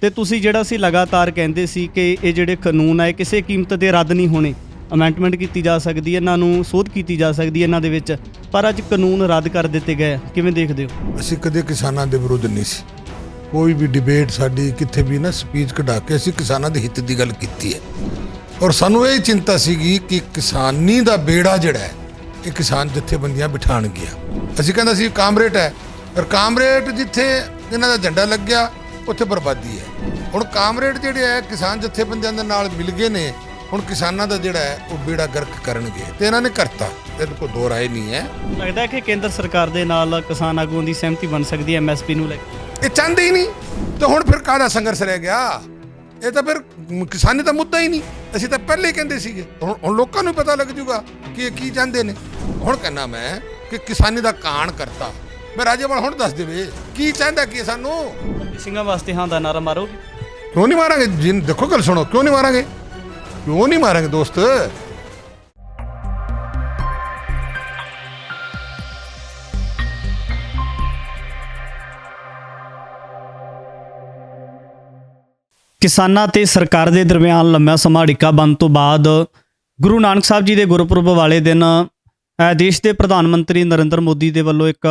ਤੇ ਤੁਸੀਂ ਜਿਹੜਾ ਸੀ ਲਗਾਤਾਰ ਕਹਿੰਦੇ ਸੀ ਕਿ ਇਹ ਜਿਹੜੇ ਕਾਨੂੰਨ ਆ ਕਿਸੇ ਕੀਮਤ ਤੇ ਰੱਦ ਨਹੀਂ ਹੋਣੇ, ਅਮੈਂਡਮੈਂਟ ਕੀਤੀ ਜਾ ਸਕਦੀ ਹੈ, ਇਹਨਾਂ ਨੂੰ ਸੋਧ ਕੀਤੀ ਜਾ ਸਕਦੀ ਹੈ ਇਹਨਾਂ ਦੇ ਵਿੱਚ, ਪਰ ਅੱਜ ਕਾਨੂੰਨ ਰੱਦ ਕਰ ਦਿੱਤੇ ਗਏ। ਕਿਵੇਂ ਦੇਖਦੇ ਹੋ? ਅਸੀਂ ਕਦੇ ਕਿਸਾਨਾਂ ਦੇ ਵਿਰੁੱਧ ਨਹੀਂ ਸੀ। ਕੋਈ ਵੀ ਡਿਬੇਟ ਸਾਡੀ ਕਿੱਥੇ ਵੀ ਨਾ ਸਪੀਚ ਕਢਾ ਕੇ ਅਸੀਂ ਕਿਸਾਨਾਂ ਦੇ ਹਿੱਤ ਦੀ ਗੱਲ ਕੀਤੀ ਹੈ। ਔਰ ਸਾਨੂੰ ਇਹ ਚਿੰਤਾ ਸੀਗੀ ਕਿ ਕਿਸਾਨੀ ਦਾ ਬੇੜਾ ਜਿਹੜਾ ਹੈ ਇਹ ਕਿਸਾਨ ਜਥੇਬੰਦੀਆਂ ਬਿਠਾਉਣਗੀਆਂ। ਅਸੀਂ ਕਹਿੰਦਾ ਸੀ ਕਾਮਰੇਟ ਹੈ, ਪਰ ਕਾਮਰੇਟ ਜਿੱਥੇ ਇਹਨਾਂ ਦਾ ਝੰਡਾ ਲੱਗਿਆ ਉੱਥੇ ਬਰਬਾਦੀ ਹੈ। ਹੁਣ ਕਾਮਰੇਟ ਜਿਹੜੇ ਹੈ ਕਿਸਾਨ ਜਥੇਬੰਦੀਆਂ ਦੇ ਨਾਲ ਮਿਲ ਗਏ ਨੇ, ਹੁਣ ਕਿਸਾਨਾਂ ਦਾ ਜਿਹੜਾ ਹੈ ਉਹ ਬੇੜਾ ਗਰਕ ਕਰਨਗੇ ਤੇ ਇਹਨਾਂ ਨੇ ਕਰਤਾ। ਇਹਦੇ ਕੋਈ ਦੋ ਰਾਏ ਨਹੀਂ ਹੈ। ਲੱਗਦਾ ਕਿ ਕੇਂਦਰ ਸਰਕਾਰ ਦੇ ਨਾਲ ਕਿਸਾਨ ਆਗੂਆਂ ਦੀ ਸਹਿਮਤੀ ਬਣ ਸਕਦੀ ਹੈ ਐਮਐਸਪੀ ਨੂੰ ਲੈ ਕੇ। ਇਹ ਚਾਹੁੰਦੇ ਹੀ ਨਹੀਂ ਤੇ ਹੁਣ ਫਿਰ ਕਾਹਦਾ ਸੰਘਰਸ਼ ਰਹਿ ਗਿਆ? ਇਹ ਤਾਂ ਫਿਰ ਕਿਸਾਨੀ ਦਾ ਮੁੱਦਾ ਹੀ ਨਹੀਂ। ਅਸੀਂ ਤਾਂ ਪਹਿਲੇ ਹੀ ਕਹਿੰਦੇ ਸੀਗੇ। ਹੁਣ ਲੋਕਾਂ ਨੂੰ ਪਤਾ ਲੱਗ ਜੂਗਾ ਕਿ ਇਹ ਕੀ ਚਾਹੁੰਦੇ ਨੇ। ਹੁਣ ਕਹਿੰਦਾ ਮੈਂ ਕਿ ਕਿਸਾਨੀ ਦਾ ਕਾਣ ਕਰਤਾ। ਮੈਂ ਰਾਜੇਵਾਲ ਹੁਣ ਦੱਸ ਦੇਵੇ ਕੀ ਚਾਹੁੰਦਾ ਕੀ ਸਾਨੂੰ। ਸਿੰਘਾਂ ਵਾਸਤੇ ਹਾਂ ਦਾ ਨਾਰਾ ਮਾਰੋਗੇ? ਕਿਉਂ ਨਹੀਂ ਮਾਰਾਂਗੇ ਜੀ? ਦੇਖੋ ਗੱਲ ਸੁਣੋ, ਕਿਉਂ ਨਹੀਂ ਮਾਰਾਂਗੇ? ਕਿਉਂ ਨਹੀਂ ਮਾਰਾਂਗੇ ਦੋਸਤ? ਕਿਸਾਨਾਂ ਤੇ ਸਰਕਾਰ ਦੇ ਦਰਮਿਆਨ ਲੰਮਾ ਸਮਾਂ ਅੜਿੱਕਾ ਬੰਦ ਤੋਂ ਬਾਅਦ ਗੁਰੂ ਨਾਨਕ ਸਾਹਿਬ ਜੀ ਦੇ ਗੁਰਪੁਰਬ ਵਾਲੇ ਦਿਨ ਦੇਸ਼ ਦੇ ਪ੍ਰਧਾਨ ਮੰਤਰੀ ਨਰਿੰਦਰ ਮੋਦੀ ਦੇ ਵੱਲੋਂ ਇੱਕ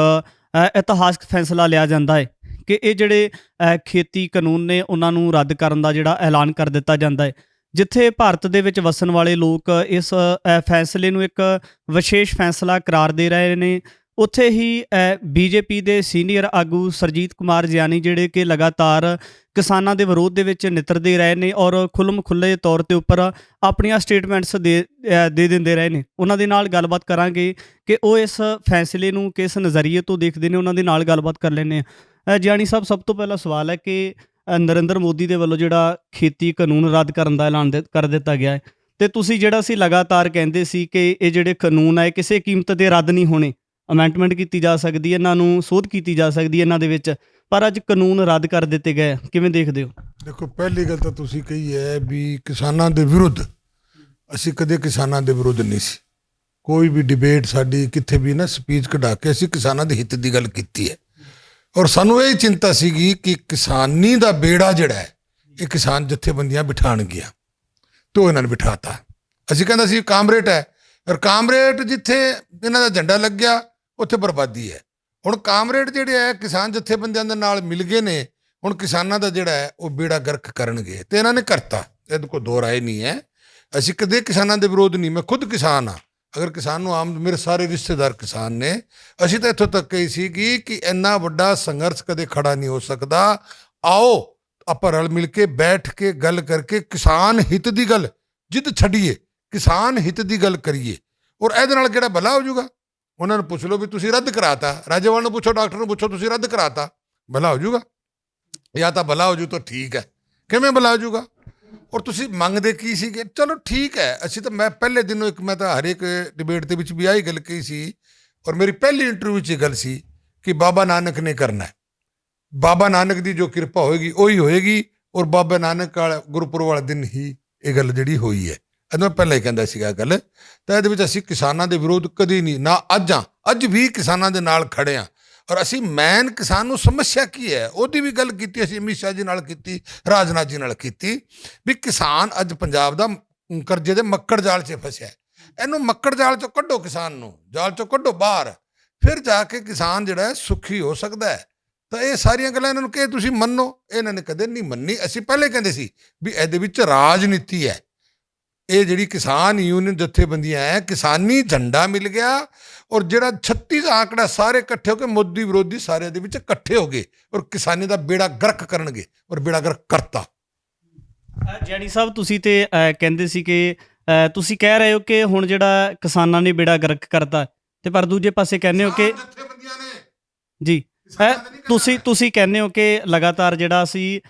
ਇਤਿਹਾਸਕ ਫੈਸਲਾ ਲਿਆ ਜਾਂਦਾ ਹੈ ਕਿ ਇਹ ਜਿਹੜੇ ਖੇਤੀ ਕਾਨੂੰਨ ਨੇ ਉਹਨਾਂ ਨੂੰ ਰੱਦ ਕਰਨ ਦਾ ਜਿਹੜਾ ਐਲਾਨ ਕਰ ਦਿੱਤਾ ਜਾਂਦਾ ਹੈ। ਜਿੱਥੇ ਭਾਰਤ ਦੇ ਵਿੱਚ ਵਸਣ ਵਾਲੇ ਲੋਕ ਇਸ ਫੈਸਲੇ ਨੂੰ ਇੱਕ ਵਿਸ਼ੇਸ਼ ਫੈਸਲਾ ਕਰਾਰ ਦੇ ਰਹੇ ਨੇ, ਉੱਥੇ ਹੀ ਬੀਜੇਪੀ ਦੇ ਸੀਨੀਅਰ ਆਗੂ ਸਰਜੀਤ ਕੁਮਾਰ ਜਿਆਣੀ ਜਿਹੜੇ ਕਿ ਲਗਾਤਾਰ ਕਿਸਾਨਾਂ ਦੇ ਵਿਰੋਧ ਦੇ ਵਿੱਚ ਨਿੱਤਰਦੇ ਰਹੇ ਨੇ ਔਰ ਖੁੱਲ੍ਹ ਖੁੱਲ੍ਹੇ ਤੌਰ ਤੇ ਉੱਪਰ ਆਪਣੀਆਂ ਸਟੇਟਮੈਂਟਸ ਦੇ ਦਿੰਦੇ ਰਹੇ ਨੇ। ਉਹਨਾਂ ਦੇ ਨਾਲ ਗੱਲਬਾਤ ਕਰਾਂਗੇ ਕਿ ਉਹ ਇਸ ਫੈਸਲੇ ਨੂੰ ਕਿਸ ਨਜ਼ਰੀਏ ਤੋਂ ਦੇਖਦੇ ਨੇ, ਉਹਨਾਂ ਦੇ ਨਾਲ ਗੱਲਬਾਤ ਕਰ ਲੈਂਦੇ ਹਾਂ। ਜਿਆਣੀ ਸਾਹਿਬ, ਸਭ ਤੋਂ ਪਹਿਲਾ ਸਵਾਲ ਹੈ ਕਿ ਨਰਿੰਦਰ ਮੋਦੀ ਦੇ ਵੱਲੋਂ ਜਿਹੜਾ ਖੇਤੀ ਕਾਨੂੰਨ ਰੱਦ ਕਰਨ ਦਾ ਐਲਾਨ ਕਰ ਦਿੱਤਾ ਗਿਆ ਹੈ ਤੇ ਤੁਸੀਂ ਜਿਹੜਾ ਸੀ ਲਗਾਤਾਰ ਕਹਿੰਦੇ ਸੀ ਕਿ ਇਹ ਜਿਹੜੇ ਕਾਨੂੰਨ ਹੈ ਕਿਸੇ ਕੀਮਤ ਤੇ ਰੱਦ ਨਹੀਂ ਹੋਣੇ, ਅਮੈਂਡਮੈਂਟ ਕੀਤੀ ਜਾ ਸਕਦੀ ਹੈ, ਇਹਨਾਂ ਨੂੰ ਸੋਧ ਕੀਤੀ ਜਾ ਸਕਦੀ ਹੈ ਇਹਨਾਂ ਦੇ ਵਿੱਚ, ਪਰ ਅੱਜ ਕਾਨੂੰਨ ਰੱਦ ਕਰ ਦਿੱਤੇ ਗਏ। ਕਿਵੇਂ ਦੇਖਦੇ ਹੋ? ਦੇਖੋ, ਪਹਿਲੀ ਗੱਲ ਤਾਂ ਤੁਸੀਂ ਕਹੀ ਹੈ ਵੀ ਕਿਸਾਨਾਂ ਦੇ ਵਿਰੁੱਧ। ਅਸੀਂ ਕਦੇ ਕਿਸਾਨਾਂ ਦੇ ਵਿਰੁੱਧ ਨਹੀਂ ਸੀ। ਕੋਈ ਵੀ ਡਿਬੇਟ ਸਾਡੀ ਕਿੱਥੇ ਵੀ ਨਾ ਸਪੀਚ ਕਢਾ ਕੇ ਅਸੀਂ ਕਿਸਾਨਾਂ ਦੇ ਹਿੱਤ ਦੀ ਗੱਲ ਕੀਤੀ ਹੈ। ਔਰ ਸਾਨੂੰ ਇਹ ਚਿੰਤਾ ਸੀਗੀ ਕਿ ਕਿਸਾਨੀ ਦਾ ਬੇੜਾ ਜਿਹੜਾ ਹੈ ਇਹ ਕਿਸਾਨ ਜਥੇਬੰਦੀਆਂ ਬਿਠਾਉਣਗੀਆਂ ਤੇ ਉਹ ਇਹਨਾਂ ਨੇ ਬਿਠਾਤਾ। ਅਸੀਂ ਕਹਿੰਦਾ ਸੀ ਕਾਮਰੇਟ ਹੈ, ਪਰ ਕਾਮਰੇਟ ਜਿੱਥੇ ਇਹਨਾਂ ਦਾ ਝੰਡਾ ਲੱਗਿਆ ਉੱਥੇ ਬਰਬਾਦੀ ਹੈ। ਹੁਣ ਕਾਮਰੇਟ ਜਿਹੜੇ ਹੈ ਕਿਸਾਨ ਜਥੇਬੰਦੀਆਂ ਦੇ ਨਾਲ ਮਿਲ ਗਏ ਨੇ, ਹੁਣ ਕਿਸਾਨਾਂ ਦਾ ਜਿਹੜਾ ਹੈ ਉਹ ਬੇੜਾ ਗਰਕ ਕਰਨਗੇ ਤੇ ਇਹਨਾਂ ਨੇ ਕਰਤਾ। ਇਹਦੇ ਕੋਈ ਦੋ ਰਾਏ ਨਹੀਂ ਹੈ। ਅਸੀਂ ਕਦੇ ਕਿਸਾਨਾਂ ਦੇ ਵਿਰੋਧ ਨਹੀਂ। ਮੈਂ ਖੁਦ ਕਿਸਾਨ ਹਾਂ। ਅਗਰ ਕਿਸਾਨ ਨੂੰ ਆਮ ਮੇਰੇ ਸਾਰੇ ਰਿਸ਼ਤੇਦਾਰ ਕਿਸਾਨ ਨੇ। ਅਸੀਂ ਤਾਂ ਇੱਥੋਂ ਤੱਕ ਕਹੀ ਸੀਗੀ ਕਿ ਇੰਨਾ ਵੱਡਾ ਸੰਘਰਸ਼ ਕਦੇ ਖੜਾ ਨਹੀਂ ਹੋ ਸਕਦਾ। ਆਓ ਆਪਾਂ ਰਲ ਮਿਲ ਕੇ ਬੈਠ ਕੇ ਗੱਲ ਕਰਕੇ ਕਿਸਾਨ ਹਿੱਤ ਦੀ ਗੱਲ ਜਿੱਦ ਛੱਡੀਏ, ਕਿਸਾਨ ਹਿੱਤ ਦੀ ਗੱਲ ਕਰੀਏ ਔਰ ਇਹਦੇ ਨਾਲ ਕਿਹੜਾ ਭਲਾ ਹੋ ਜਾਊਗਾ। ਉਹਨਾਂ ਨੂੰ ਪੁੱਛ ਲਓ ਵੀ ਤੁਸੀਂ ਰੱਦ ਕਰਾਤਾ, ਰਾਜੇਵਾਲ ਨੂੰ ਪੁੱਛੋ, ਡਾਕਟਰ ਨੂੰ ਪੁੱਛੋ, ਤੁਸੀਂ ਰੱਦ ਕਰਾਤਾ, ਭਲਾ ਹੋ ਜਾਊਗਾ? ਜਾਂ ਤਾਂ ਭਲਾ ਹੋ ਜੂ ਤਾਂ ਠੀਕ ਹੈ। ਕਿਵੇਂ ਭਲਾ ਹੋ ਜਾਊਗਾ? ਔਰ ਤੁਸੀਂ ਮੰਗਦੇ ਕੀ ਸੀਗੇ? ਚਲੋ ਠੀਕ ਹੈ। ਅਸੀਂ ਤਾਂ ਮੈਂ ਪਹਿਲੇ ਦਿਨੋਂ ਮੈਂ ਤਾਂ ਹਰੇਕ ਡਿਬੇਟ ਦੇ ਵਿੱਚ ਵੀ ਆਹੀ ਗੱਲ ਕਹੀ ਸੀ ਔਰ ਮੇਰੀ ਪਹਿਲੀ ਇੰਟਰਵਿਊ 'ਚ ਇਹ ਗੱਲ ਸੀ ਕਿ ਬਾਬਾ ਨਾਨਕ ਨੇ ਕਰਨਾ ਹੈ। ਬਾਬਾ ਨਾਨਕ ਦੀ ਜੋ ਕਿਰਪਾ ਹੋਏਗੀ ਉਹੀ ਹੋਏਗੀ ਔਰ ਬਾਬਾ ਨਾਨਕ ਵਾਲਾ ਗੁਰਪੁਰਬ ਵਾਲੇ ਦਿਨ ਹੀ ਇਹ ਗੱਲ ਜਿਹੜੀ ਹੋਈ ਹੈ। ਇਹਨੂੰ ਪਹਿਲਾਂ ਹੀ ਕਹਿੰਦਾ ਸੀਗਾ ਗੱਲ। ਤਾਂ ਇਹਦੇ ਵਿੱਚ ਅਸੀਂ ਕਿਸਾਨਾਂ ਦੇ ਵਿਰੋਧ ਕਦੀ ਨਹੀਂ, ਨਾ ਅੱਜ ਵੀ ਕਿਸਾਨਾਂ ਦੇ ਨਾਲ ਖੜੇ ਹਾਂ। ਔਰ ਅਸੀਂ ਮੈਨ ਕਿਸਾਨ ਨੂੰ ਸਮੱਸਿਆ ਕੀ ਹੈ ਉਹਦੀ ਵੀ ਗੱਲ ਕੀਤੀ। ਅਸੀਂ ਅਮਿਤ ਸ਼ਾਹ ਜੀ ਨਾਲ ਕੀਤੀ, ਰਾਜਨਾਥ ਜੀ ਨਾਲ ਕੀਤੀ ਵੀ ਕਿਸਾਨ ਅੱਜ ਪੰਜਾਬ ਦਾ ਕਰਜ਼ੇ ਦੇ ਮੱਕੜ ਜਾਲ 'ਚ ਫਸਿਆ। ਇਹਨੂੰ ਮੱਕੜ ਜਾਲ 'ਚੋਂ ਕੱਢੋ, ਕਿਸਾਨ ਨੂੰ ਜਾਲ 'ਚੋਂ ਕੱਢੋ ਬਾਹਰ, ਫਿਰ ਜਾ ਕੇ ਕਿਸਾਨ ਜਿਹੜਾ ਹੈ ਸੁਖੀ ਹੋ ਸਕਦਾ ਹੈ। ਤਾਂ ਇਹ ਸਾਰੀਆਂ ਗੱਲਾਂ ਇਹਨਾਂ ਨੂੰ ਕਿ ਤੁਸੀਂ ਮੰਨੋ, ਇਹਨਾਂ ਨੇ ਕਦੇ ਨਹੀਂ ਮੰਨੀ। ਅਸੀਂ ਪਹਿਲੇ ਕਹਿੰਦੇ ਸੀ ਵੀ ਇਹਦੇ ਵਿੱਚ ਰਾਜਨੀਤੀ ਹੈ। ਇਹ ਜਿਹੜੀ ਕਿਸਾਨ ਯੂਨੀਅਨ ਜਥੇਬੰਦੀਆਂ ਹੈ, ਕਿਸਾਨੀ ਝੰਡਾ ਮਿਲ ਗਿਆ ਔਰ ਜਿਹੜਾ 36 ਦਾ ਆંકੜਾ ਸਾਰੇ ਇਕੱਠੇ ਹੋ ਕੇ ਮੋਦੀ ਵਿਰੋਧੀ ਸਾਰੇ ਦੇ ਵਿੱਚ ਇਕੱਠੇ ਹੋ ਗਏ ਔਰ ਕਿਸਾਨੀ ਦਾ ਬੇੜਾ ਗਰਕ ਕਰਨਗੇ ਔਰ ਬੇੜਾ ਗਰਕ ਕਰਤਾ। ਜਿਆਣੀ ਸਾਹਿਬ, ਤੁਸੀਂ ਤੇ ਕਹਿੰਦੇ ਸੀ ਕਿ ਤੁਸੀਂ ਕਹਿ ਰਹੇ ਹੋ ਕਿ ਹੁਣ ਜਿਹੜਾ ਕਿਸਾਨਾਂ ਨੇ ਬੇੜਾ ਗਰਕ ਕਰਤਾ ਤੇ ਪਰ ਦੂਜੇ ਪਾਸੇ ਕਹਿੰਦੇ ਹੋ ਕਿ ਜਥੇਬੰਦੀਆਂ ਨੇ ਜੀ ਤੁਸੀਂ ਕਹਿੰਦੇ ਹੋ ਕਿ ਲਗਾਤਾਰ ਜਿਹੜਾ ਸੀ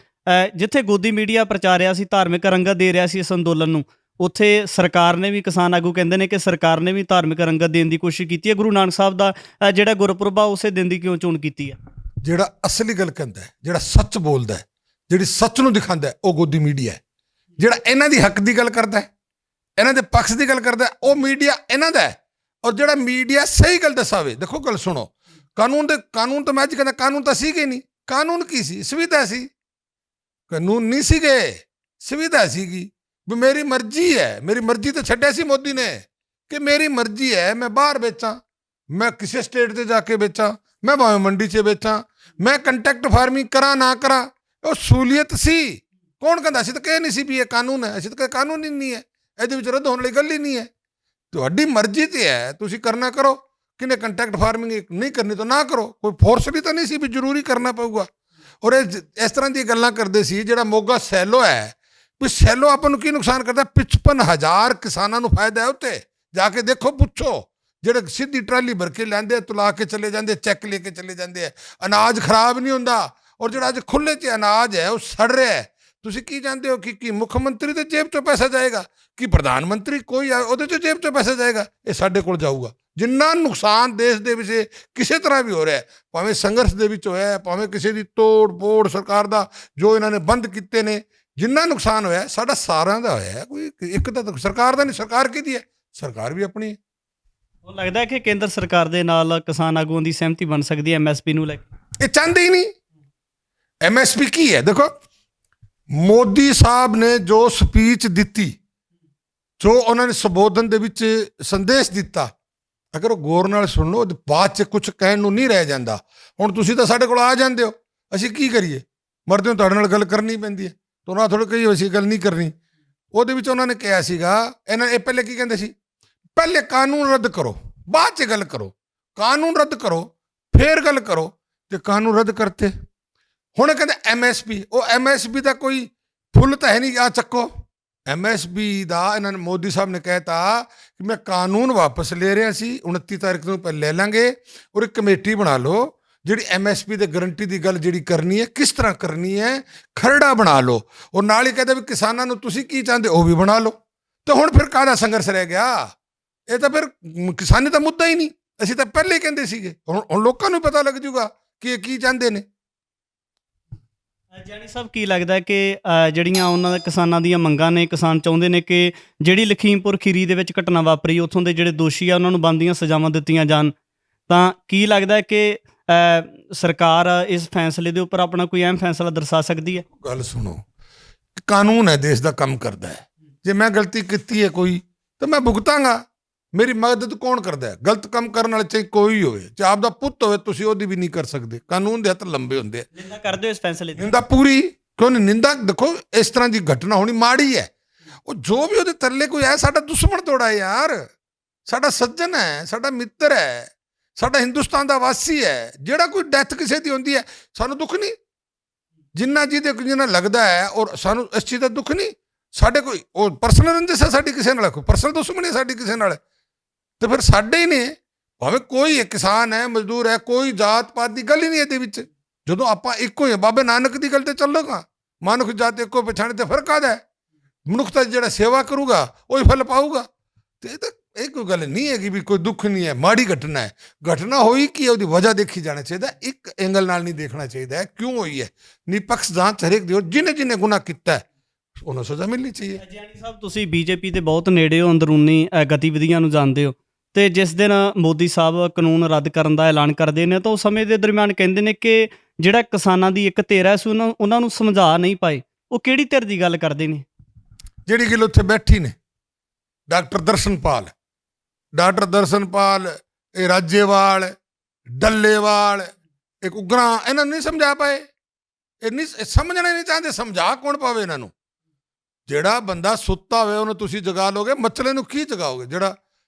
ਜਿੱਥੇ ਗੋਦੀ ਮੀਡੀਆ ਪ੍ਰਚਾਰਿਆ ਸੀ, ਧਾਰਮਿਕ ਰੰਗਤ ਦੇ ਰਿਹਾ ਸੀ ਇਸ ਅੰਦੋਲਨ ਨੂੰ, ਉੱਥੇ ਸਰਕਾਰ ਨੇ ਵੀ, ਕਿਸਾਨ ਆਗੂ ਕਹਿੰਦੇ ਨੇ ਕਿ ਸਰਕਾਰ ਨੇ ਵੀ ਧਾਰਮਿਕ ਰੰਗਤ ਦੇਣ ਦੀ ਕੋਸ਼ਿਸ਼ ਕੀਤੀ ਹੈ। ਗੁਰੂ ਨਾਨਕ ਸਾਹਿਬ ਦਾ ਜਿਹੜਾ ਗੁਰਪੁਰਬ ਆ ਉਸੇ ਦਿਨ ਦੀ ਕਿਉਂ ਚੋਣ ਕੀਤੀ ਹੈ? ਜਿਹੜਾ ਅਸਲੀ ਗੱਲ ਕਹਿੰਦਾ ਹੈ, ਜਿਹੜਾ ਸੱਚ ਬੋਲਦਾ ਹੈ, ਜਿਹੜੀ ਸੱਚ ਨੂੰ ਦਿਖਾਉਂਦਾ ਹੈ, ਉਹ ਗੋਦੀ ਮੀਡੀਆ ਹੈ। ਜਿਹੜਾ ਇਹਨਾਂ ਦੀ ਹੱਕ ਦੀ ਗੱਲ ਕਰਦਾ ਹੈ, ਇਹਨਾਂ ਦੇ ਪੱਖ ਦੀ ਗੱਲ ਕਰਦਾ ਹੈ, ਉਹ ਮੀਡੀਆ ਇਹਨਾਂ ਦਾ ਹੈ। ਔਰ ਜਿਹੜਾ ਮੀਡੀਆ ਸਹੀ ਗੱਲ ਦਸਾਵੇ। ਦੇਖੋ ਗੱਲ ਸੁਣੋ, ਕਾਨੂੰਨ ਤਾਂ ਮੈਂ ਅੱਜ ਕਹਿੰਦਾ ਕਾਨੂੰਨ ਤਾਂ ਸੀਗੇ ਨਹੀਂ। ਕਾਨੂੰਨ ਕੀ ਸੀ? ਸੁਵਿਧਾ ਸੀ। ਕਾਨੂੰਨ ਨਹੀਂ ਸੀਗੇ, ਸੁਵਿਧਾ ਸੀਗੀ ਵੀ ਮੇਰੀ ਮਰਜ਼ੀ ਹੈ। ਮੇਰੀ ਮਰਜ਼ੀ ਤਾਂ ਛੱਡਿਆ ਸੀ ਮੋਦੀ ਨੇ ਕਿ ਮੇਰੀ ਮਰਜ਼ੀ ਹੈ, ਮੈਂ ਬਾਹਰ ਵੇਚਾਂ, ਮੈਂ ਕਿਸੇ ਸਟੇਟ ਤੇ ਜਾ ਕੇ ਵੇਚਾਂ, ਮੈਂ ਭਾਵੇਂ ਮੰਡੀ 'ਚ ਵੇਚਾਂ, ਮੈਂ ਕੰਟੈਕਟ ਫਾਰਮਿੰਗ ਕਰਾਂ ਨਾ ਕਰਾਂ, ਉਹ ਸਹੂਲੀਅਤ ਸੀ। ਕੌਣ ਕਹਿੰਦਾ? ਅਸੀਂ ਤਾਂ ਕਹੇ ਨਹੀਂ ਸੀ ਵੀ ਇਹ ਕਾਨੂੰਨ ਹੈ, ਅਸੀਂ ਤਾਂ ਕਹੇ ਕਾਨੂੰਨ ਹੀ ਨਹੀਂ ਹੈ, ਇਹਦੇ ਵਿੱਚ ਰੱਦ ਹੋਣ ਵਾਲੀ ਗੱਲ ਹੀ ਨਹੀਂ ਹੈ। ਤੁਹਾਡੀ ਮਰਜ਼ੀ ਤੇ ਹੈ, ਤੁਸੀਂ ਕਰਨਾ ਕਰੋ, ਕਿਨੇ ਕੰਟੈਕਟ ਫਾਰਮਿੰਗ ਨਹੀਂ ਕਰਨੀ ਤਾਂ ਨਾ ਕਰੋ, ਕੋਈ ਫੋਰਸਲੀ ਤਾਂ ਨਹੀਂ ਸੀ ਵੀ ਜ਼ਰੂਰੀ ਕਰਨਾ ਪਊਗਾ। ਔਰ ਇਸ ਤਰ੍ਹਾਂ ਦੀਆਂ ਗੱਲਾਂ ਕਰਦੇ ਸੀ। ਜਿਹੜਾ ਮੋਗਾ ਸੈਲੋ ਹੈ, ਵੀ ਸੈਲੋ ਆਪਾਂ ਨੂੰ ਕੀ ਨੁਕਸਾਨ ਕਰਦਾ? 55,000 ਕਿਸਾਨਾਂ ਨੂੰ ਫਾਇਦਾ ਹੈ ਉੱਤੇ, ਜਾ ਕੇ ਦੇਖੋ, ਪੁੱਛੋ। ਜਿਹੜੇ ਸਿੱਧੀ ਟਰਾਲੀ ਭਰ ਕੇ ਲੈਂਦੇ, ਤੁਲਾ ਕੇ ਚਲੇ ਜਾਂਦੇ, ਚੈੱਕ ਲੈ ਕੇ ਚਲੇ ਜਾਂਦੇ ਆ, ਅਨਾਜ ਖਰਾਬ ਨਹੀਂ ਹੁੰਦਾ। ਔਰ ਜਿਹੜਾ ਅੱਜ ਖੁੱਲੇ 'ਚ ਅਨਾਜ ਹੈ ਉਹ ਸੜ ਰਿਹਾ ਹੈ। ਤੁਸੀਂ ਕੀ ਜਾਣਦੇ ਹੋ ਕਿ ਮੁੱਖ ਮੰਤਰੀ ਦੇ ਜੇਬ 'ਚੋਂ ਪੈਸਾ ਜਾਏਗਾ, ਕਿ ਪ੍ਰਧਾਨ ਮੰਤਰੀ ਕੋਈ ਉਹਦੇ 'ਚੋਂ ਜੇਬ 'ਚੋਂ ਪੈਸਾ ਜਾਏਗਾ? ਇਹ ਸਾਡੇ ਕੋਲ ਜਾਊਗਾ। ਜਿੰਨਾ ਨੁਕਸਾਨ ਦੇਸ਼ ਦੇ ਵਿੱਚ ਕਿਸੇ ਤਰ੍ਹਾਂ ਵੀ ਹੋ ਰਿਹਾ, ਭਾਵੇਂ ਸੰਘਰਸ਼ ਦੇ ਵਿੱਚ ਹੋਇਆ, ਭਾਵੇਂ ਕਿਸੇ ਦੀ ਤੋੜ ਪੋੜ ਸਰਕਾਰ ਦਾ ਜੋ ਇਹਨਾਂ ਨੇ ਬੰਦ ਕੀਤੇ ਨੇ, ਜਿੰਨਾ ਨੁਕਸਾਨ ਹੋਇਆ ਸਾਡਾ ਸਾਰਿਆਂ ਦਾ ਹੋਇਆ। ਕੋਈ ਇੱਕ ਤਾਂ ਸਰਕਾਰ ਦਾ ਨਹੀਂ। ਸਰਕਾਰ ਕਿਹਦੀ ਹੈ? ਸਰਕਾਰ ਵੀ ਆਪਣੀ ਹੈ। ਉਹ ਲੱਗਦਾ ਹੈ ਕਿ ਕੇਂਦਰ ਸਰਕਾਰ ਦੇ ਨਾਲ ਕਿਸਾਨ ਆਗੂਆਂ ਦੀ ਸਹਿਮਤੀ ਬਣ ਸਕਦੀ ਹੈ ਐਮਐਸਪੀ ਨੂੰ ਲੈ ਕੇ। ਇਹ ਚਾਹੁੰਦੇ ਹੀ ਨਹੀਂ। ਐਮਐਸਪੀ ਕੀ ਹੈ? ਦੇਖੋ, ਮੋਦੀ ਸਾਹਿਬ ਨੇ ਜੋ ਸਪੀਚ ਦਿੱਤੀ, ਜੋ ਉਹਨਾਂ ਨੇ ਸੰਬੋਧਨ ਦੇ ਵਿੱਚ ਸੰਦੇਸ਼ ਦਿੱਤਾ, ਅਗਰ ਉਹ ਗੌਰ ਨਾਲ ਸੁਣ ਲਓ, ਬਾਅਦ 'ਚ ਕੁਝ ਕਹਿਣ ਨੂੰ ਨਹੀਂ ਰਹਿ ਜਾਂਦਾ। ਹੁਣ ਤੁਸੀਂ ਤਾਂ ਸਾਡੇ ਕੋਲ ਆ ਜਾਂਦੇ ਹੋ, ਅਸੀਂ ਕੀ ਕਰੀਏ? ਮਰਦੇ ਹੋ, ਤੁਹਾਡੇ ਨਾਲ ਗੱਲ ਕਰਨੀ ਪੈਂਦੀ ਹੈ, ਤੁਹਾਨੂੰ ਥੋੜ੍ਹੀ ਕਹੀ ਅਸੀਂ ਗੱਲ ਨਹੀਂ ਕਰਨੀ। ਉਹਦੇ ਵਿੱਚ ਉਹਨਾਂ ਨੇ ਕਿਹਾ ਸੀਗਾ, ਇਹ ਪਹਿਲੇ ਕੀ ਕਹਿੰਦੇ ਸੀ? ਪਹਿਲੇ ਕਾਨੂੰਨ ਰੱਦ ਕਰੋ, ਬਾਅਦ 'ਚ ਗੱਲ ਕਰੋ। ਕਾਨੂੰਨ ਰੱਦ ਕਰੋ, ਫੇਰ ਗੱਲ ਕਰੋ। ਤੇ ਕਾਨੂੰਨ ਰੱਦ ਕਰਤੇ। ਹੁਣ ਕਹਿੰਦੇ ਐਮਐਸਪੀ। ਉਹ ਐਮਐਸਪੀ ਦਾ ਕੋਈ ਫੁੱਲ ਤਾਂ ਹੈ ਨਹੀਂ, ਆ ਚੱਕੋ। ਐਮਐਸਪੀ ਦਾ ਇਹਨਾਂ ਨੇ, ਮੋਦੀ ਸਾਹਿਬ ਨੇ ਕਹਿਤਾ ਕਿ ਮੈਂ ਕਾਨੂੰਨ ਵਾਪਸ ਲੈ ਰਿਹਾ ਸੀ, 29 ਤਾਰੀਖ ਨੂੰ ਪਹਿਲੇ ਲੈ ਲਾਂਗੇ, ਔਰ ਇੱਕ ਕਮੇਟੀ ਬਣਾ ਲਓ ਜਿਹੜੀ ਐਮਐਸਪੀ ਦੇ ਗਰੰਟੀ ਦੀ ਗੱਲ ਜਿਹੜੀ ਕਰਨੀ ਹੈ, ਕਿਸ ਤਰ੍ਹਾਂ ਕਰਨੀ ਹੈ, ਖਰੜਾ ਬਣਾ ਲਓ। ਔਰ ਨਾਲ ਹੀ ਕਹਿੰਦੇ ਵੀ ਕਿਸਾਨਾਂ ਨੂੰ ਤੁਸੀਂ ਕੀ ਚਾਹੁੰਦੇ ਉਹ ਵੀ ਬਣਾ ਲਓ। ਤੇ ਹੁਣ ਫਿਰ ਕਾਹਦਾ ਸੰਘਰਸ਼ ਰਹਿ ਗਿਆ? ਇਹ ਤਾਂ ਫਿਰ ਕਿਸਾਨੀ ਦਾ ਮੁੱਦਾ ਹੀ ਨਹੀਂ। ਅਸੀਂ ਤਾਂ ਪਹਿਲੇ ਹੀ ਕਹਿੰਦੇ ਸੀਗੇ। ਹੁਣ ਲੋਕਾਂ ਨੂੰ ਪਤਾ ਲੱਗ ਜੂਗਾ ਕਿ ਇਹ ਕੀ ਚਾਹੁੰਦੇ ਨੇ। ਜਾਨੀ ਸਾਹਿਬ, ਕੀ ਲੱਗਦਾ ਕਿ ਜਿਹੜੀਆਂ ਉਹਨਾਂ ਦੇ ਕਿਸਾਨਾਂ ਦੀਆਂ ਮੰਗਾਂ ਨੇ, ਕਿਸਾਨ ਚਾਹੁੰਦੇ ਨੇ ਕਿ ਜਿਹੜੀ ਲਖੀਮਪੁਰ ਖੀਰੀ ਦੇ ਵਿੱਚ ਘਟਨਾ ਵਾਪਰੀ, ਉੱਥੋਂ ਦੇ ਜਿਹੜੇ ਦੋਸ਼ੀ ਆ ਉਹਨਾਂ ਨੂੰ ਬਣਦੀਆਂ ਸਜ਼ਾਵਾਂ ਦਿੱਤੀਆਂ ਜਾਣ, ਤਾਂ ਕੀ ਲੱਗਦਾ ਕਿ ਸਰਕਾਰ ਇਸ ਫੈਸਲੇ ਦੇ ਉੱਪਰ ਆਪਣਾ ਕੋਈ ਅਹਿਮ ਫੈਸਲਾ ਦਰਸਾ ਸਕਦੀ ਹੈ? ਗੱਲ ਸੁਣੋ, ਕਾਨੂੰਨ ਹੈ, ਦੇਸ਼ ਦਾ ਕੰਮ ਕਰਦਾ ਹੈ। ਜੇ ਮੈਂ ਗਲਤੀ ਕੀਤੀ ਹੈ ਕੋਈ, ਤਾਂ ਮੈਂ ਭੁਗਤਾਂਗਾ। ਮੇਰੀ ਮਦਦ ਕੌਣ ਕਰਦਾ ਹੈ? ਗਲਤ ਕੰਮ ਕਰਨ ਵਾਲੇ ਚਾਹੇ ਕੋਈ ਹੋਵੇ, ਚਾਹੇ ਆਪਦਾ ਪੁੱਤ ਹੋਵੇ, ਤੁਸੀਂ ਉਹਦੀ ਵੀ ਨਹੀਂ ਕਰ ਸਕਦੇ। ਕਾਨੂੰਨ ਦੇ ਹੱਥ ਲੰਬੇ ਹੁੰਦੇ ਆ। ਨਿੰਦਾ ਕਰਦੇ ਹੋ ਇਸ ਫੈਸਲੇ ਦੀ? ਨਿੰਦਾ ਪੂਰੀ ਕਿਉਂ ਨਹੀਂ? ਨਿੰਦਾ ਦੇਖੋ, ਇਸ ਤਰ੍ਹਾਂ ਦੀ ਘਟਨਾ ਹੋਣੀ ਮਾੜੀ ਹੈ। ਉਹ ਜੋ ਵੀ ਉਹਦੇ ਥੱਲੇ ਕੋਈ ਹੈ, ਸਾਡਾ ਦੁਸ਼ਮਣ ਥੋੜਾ ਯਾਰ, ਸਾਡਾ ਸੱਜਣ ਹੈ, ਸਾਡਾ ਮਿੱਤਰ ਹੈ, ਸਾਡਾ ਹਿੰਦੁਸਤਾਨ ਦਾ ਵਾਸੀ ਹੈ। ਜਿਹੜਾ ਕੋਈ ਡੈਥ ਕਿਸੇ ਦੀ ਹੁੰਦੀ ਹੈ, ਸਾਨੂੰ ਦੁੱਖ ਨਹੀਂ? ਜਿੰਨਾ ਜਿਹਦੇ ਲੱਗਦਾ ਹੈ, ਔਰ ਸਾਨੂੰ ਇਸ ਚੀਜ਼ ਦਾ ਦੁੱਖ ਨਹੀਂ। ਸਾਡੇ ਕੋਈ ਉਹ ਪਰਸਨਲ ਰੰਜਿਸ਼ ਹੈ ਸਾਡੀ ਕਿਸੇ ਨਾਲ, ਕੋਈ ਪਰਸਨਲ ਦੁਸ਼ਮਣੀ ਹੈ ਸਾਡੀ ਕਿਸੇ ਨਾਲ, ਤੇ ਫਿਰ ਸਾਡੇ ਹੀ ਨੇ। ਭਾਵੇਂ ਕੋਈ ਹੈ, ਕਿਸਾਨ ਹੈ, ਮਜ਼ਦੂਰ ਹੈ, ਕੋਈ ਜਾਤ ਪਾਤ ਦੀ ਗੱਲ ਹੀ ਨਹੀਂ ਇਹਦੇ ਵਿੱਚ। ਜਦੋਂ ਆਪਾਂ ਇੱਕੋ ਹੀ ਹਾਂ, ਬਾਬੇ ਨਾਨਕ ਦੀ ਗੱਲ ਤੇ ਚੱਲੋਗਾ, ਮਨੁੱਖ ਜਾਤ ਇੱਕੋ ਪਛਾਣੇ ਤੇ ਫਰਕ ਆਦਾ ਹੈ। ਮਨੁੱਖਤਾ ਜਿਹੜਾ ਸੇਵਾ ਕਰੂਗਾ ਉਹੀ ਫਲ ਪਾਊਗਾ। ਤੇ ਇਹ ਕੋਈ ਗੱਲ ਨਹੀਂ ਹੈਗੀ ਵੀ ਕੋਈ ਦੁੱਖ ਨਹੀਂ ਹੈ, ਮਾੜੀ ਘਟਨਾ ਹੈ। ਘਟਨਾ ਹੋਈ ਕੀ ਹੈ, ਉਹਦੀ ਵਜ੍ਹਾ ਦੇਖੀ ਜਾਣਾ ਚਾਹੀਦਾ, ਇੱਕ ਐਂਗਲ ਨਾਲ ਨਹੀਂ ਦੇਖਣਾ ਚਾਹੀਦਾ ਹੈ ਕਿਉਂ ਹੋਈ ਹੈ। ਨਿਪਕਸ਼ ਜਾਂਚ ਹਰੇਕ ਦੀ, ਜਿਹਨੇ ਗੁਨਾਹ ਕੀਤਾ ਉਹਨੂੰ ਸਜ਼ਾ ਮਿਲਣੀ ਚਾਹੀਏ। ਜਾਨੀ ਸਾਹਿਬ, ਤੁਸੀਂ ਬੀਜੇਪੀ ਦੇ ਬਹੁਤ ਨੇੜੇ ਹੋ, ਅੰਦਰੂਨੀ ਗਤੀਵਿਧੀਆਂ ਨੂੰ ਜਾਣਦੇ ਹੋ, ਤੇ ਜਿਸ ਦਿਨ ਮੋਦੀ ਸਾਹਿਬ ਕਾਨੂੰਨ ਰੱਦ ਕਰਨ ਦਾ ਐਲਾਨ ਕਰਦੇ ਨੇ, ਤਾਂ ਉਸ ਸਮੇਂ ਦੇ ਦਰਮਿਆਨ ਕਹਿੰਦੇ ਨੇ ਕਿ ਜਿਹੜਾ ਕਿਸਾਨਾਂ ਦੀ ਇੱਕ ਧਿਰ ਹੈ ਸੀ, ਉਹਨਾਂ ਨੂੰ ਸਮਝਾ ਨਹੀਂ ਪਾਏ। ਉਹ ਕਿਹੜੀ ਧਿਰ ਦੀ ਗੱਲ ਕਰਦੇ ਨੇ? ਜਿਹੜੀ ਗੱਲ ਉੱਥੇ ਬੈਠੀ ਨੇ, ਡਾਕਟਰ ਦਰਸ਼ਨਪਾਲ, ਇਹ ਰਾਜੇਵਾਲ, ਡੱਲੇਵਾਲ, ਇੱਕ ਉਗਰਾ, ਇਹਨਾਂ ਨੂੰ ਨਹੀਂ ਸਮਝਾ ਪਾਏ। ਇਹ ਨਹੀਂ ਸਮਝਣਾ ਨਹੀਂ ਚਾਹੁੰਦੇ। ਸਮਝਾ ਕੌਣ ਪਾਵੇ ਇਹਨਾਂ ਨੂੰ? ਜਿਹੜਾ ਬੰਦਾ ਸੁੱਤਾ ਹੋਵੇ ਉਹਨੂੰ ਤੁਸੀਂ ਜਗਾ ਲੋਗੇ, ਮਚਲੇ ਨੂੰ ਕੀ ਜਗਾਓਗੇ? ਜਿਹੜਾ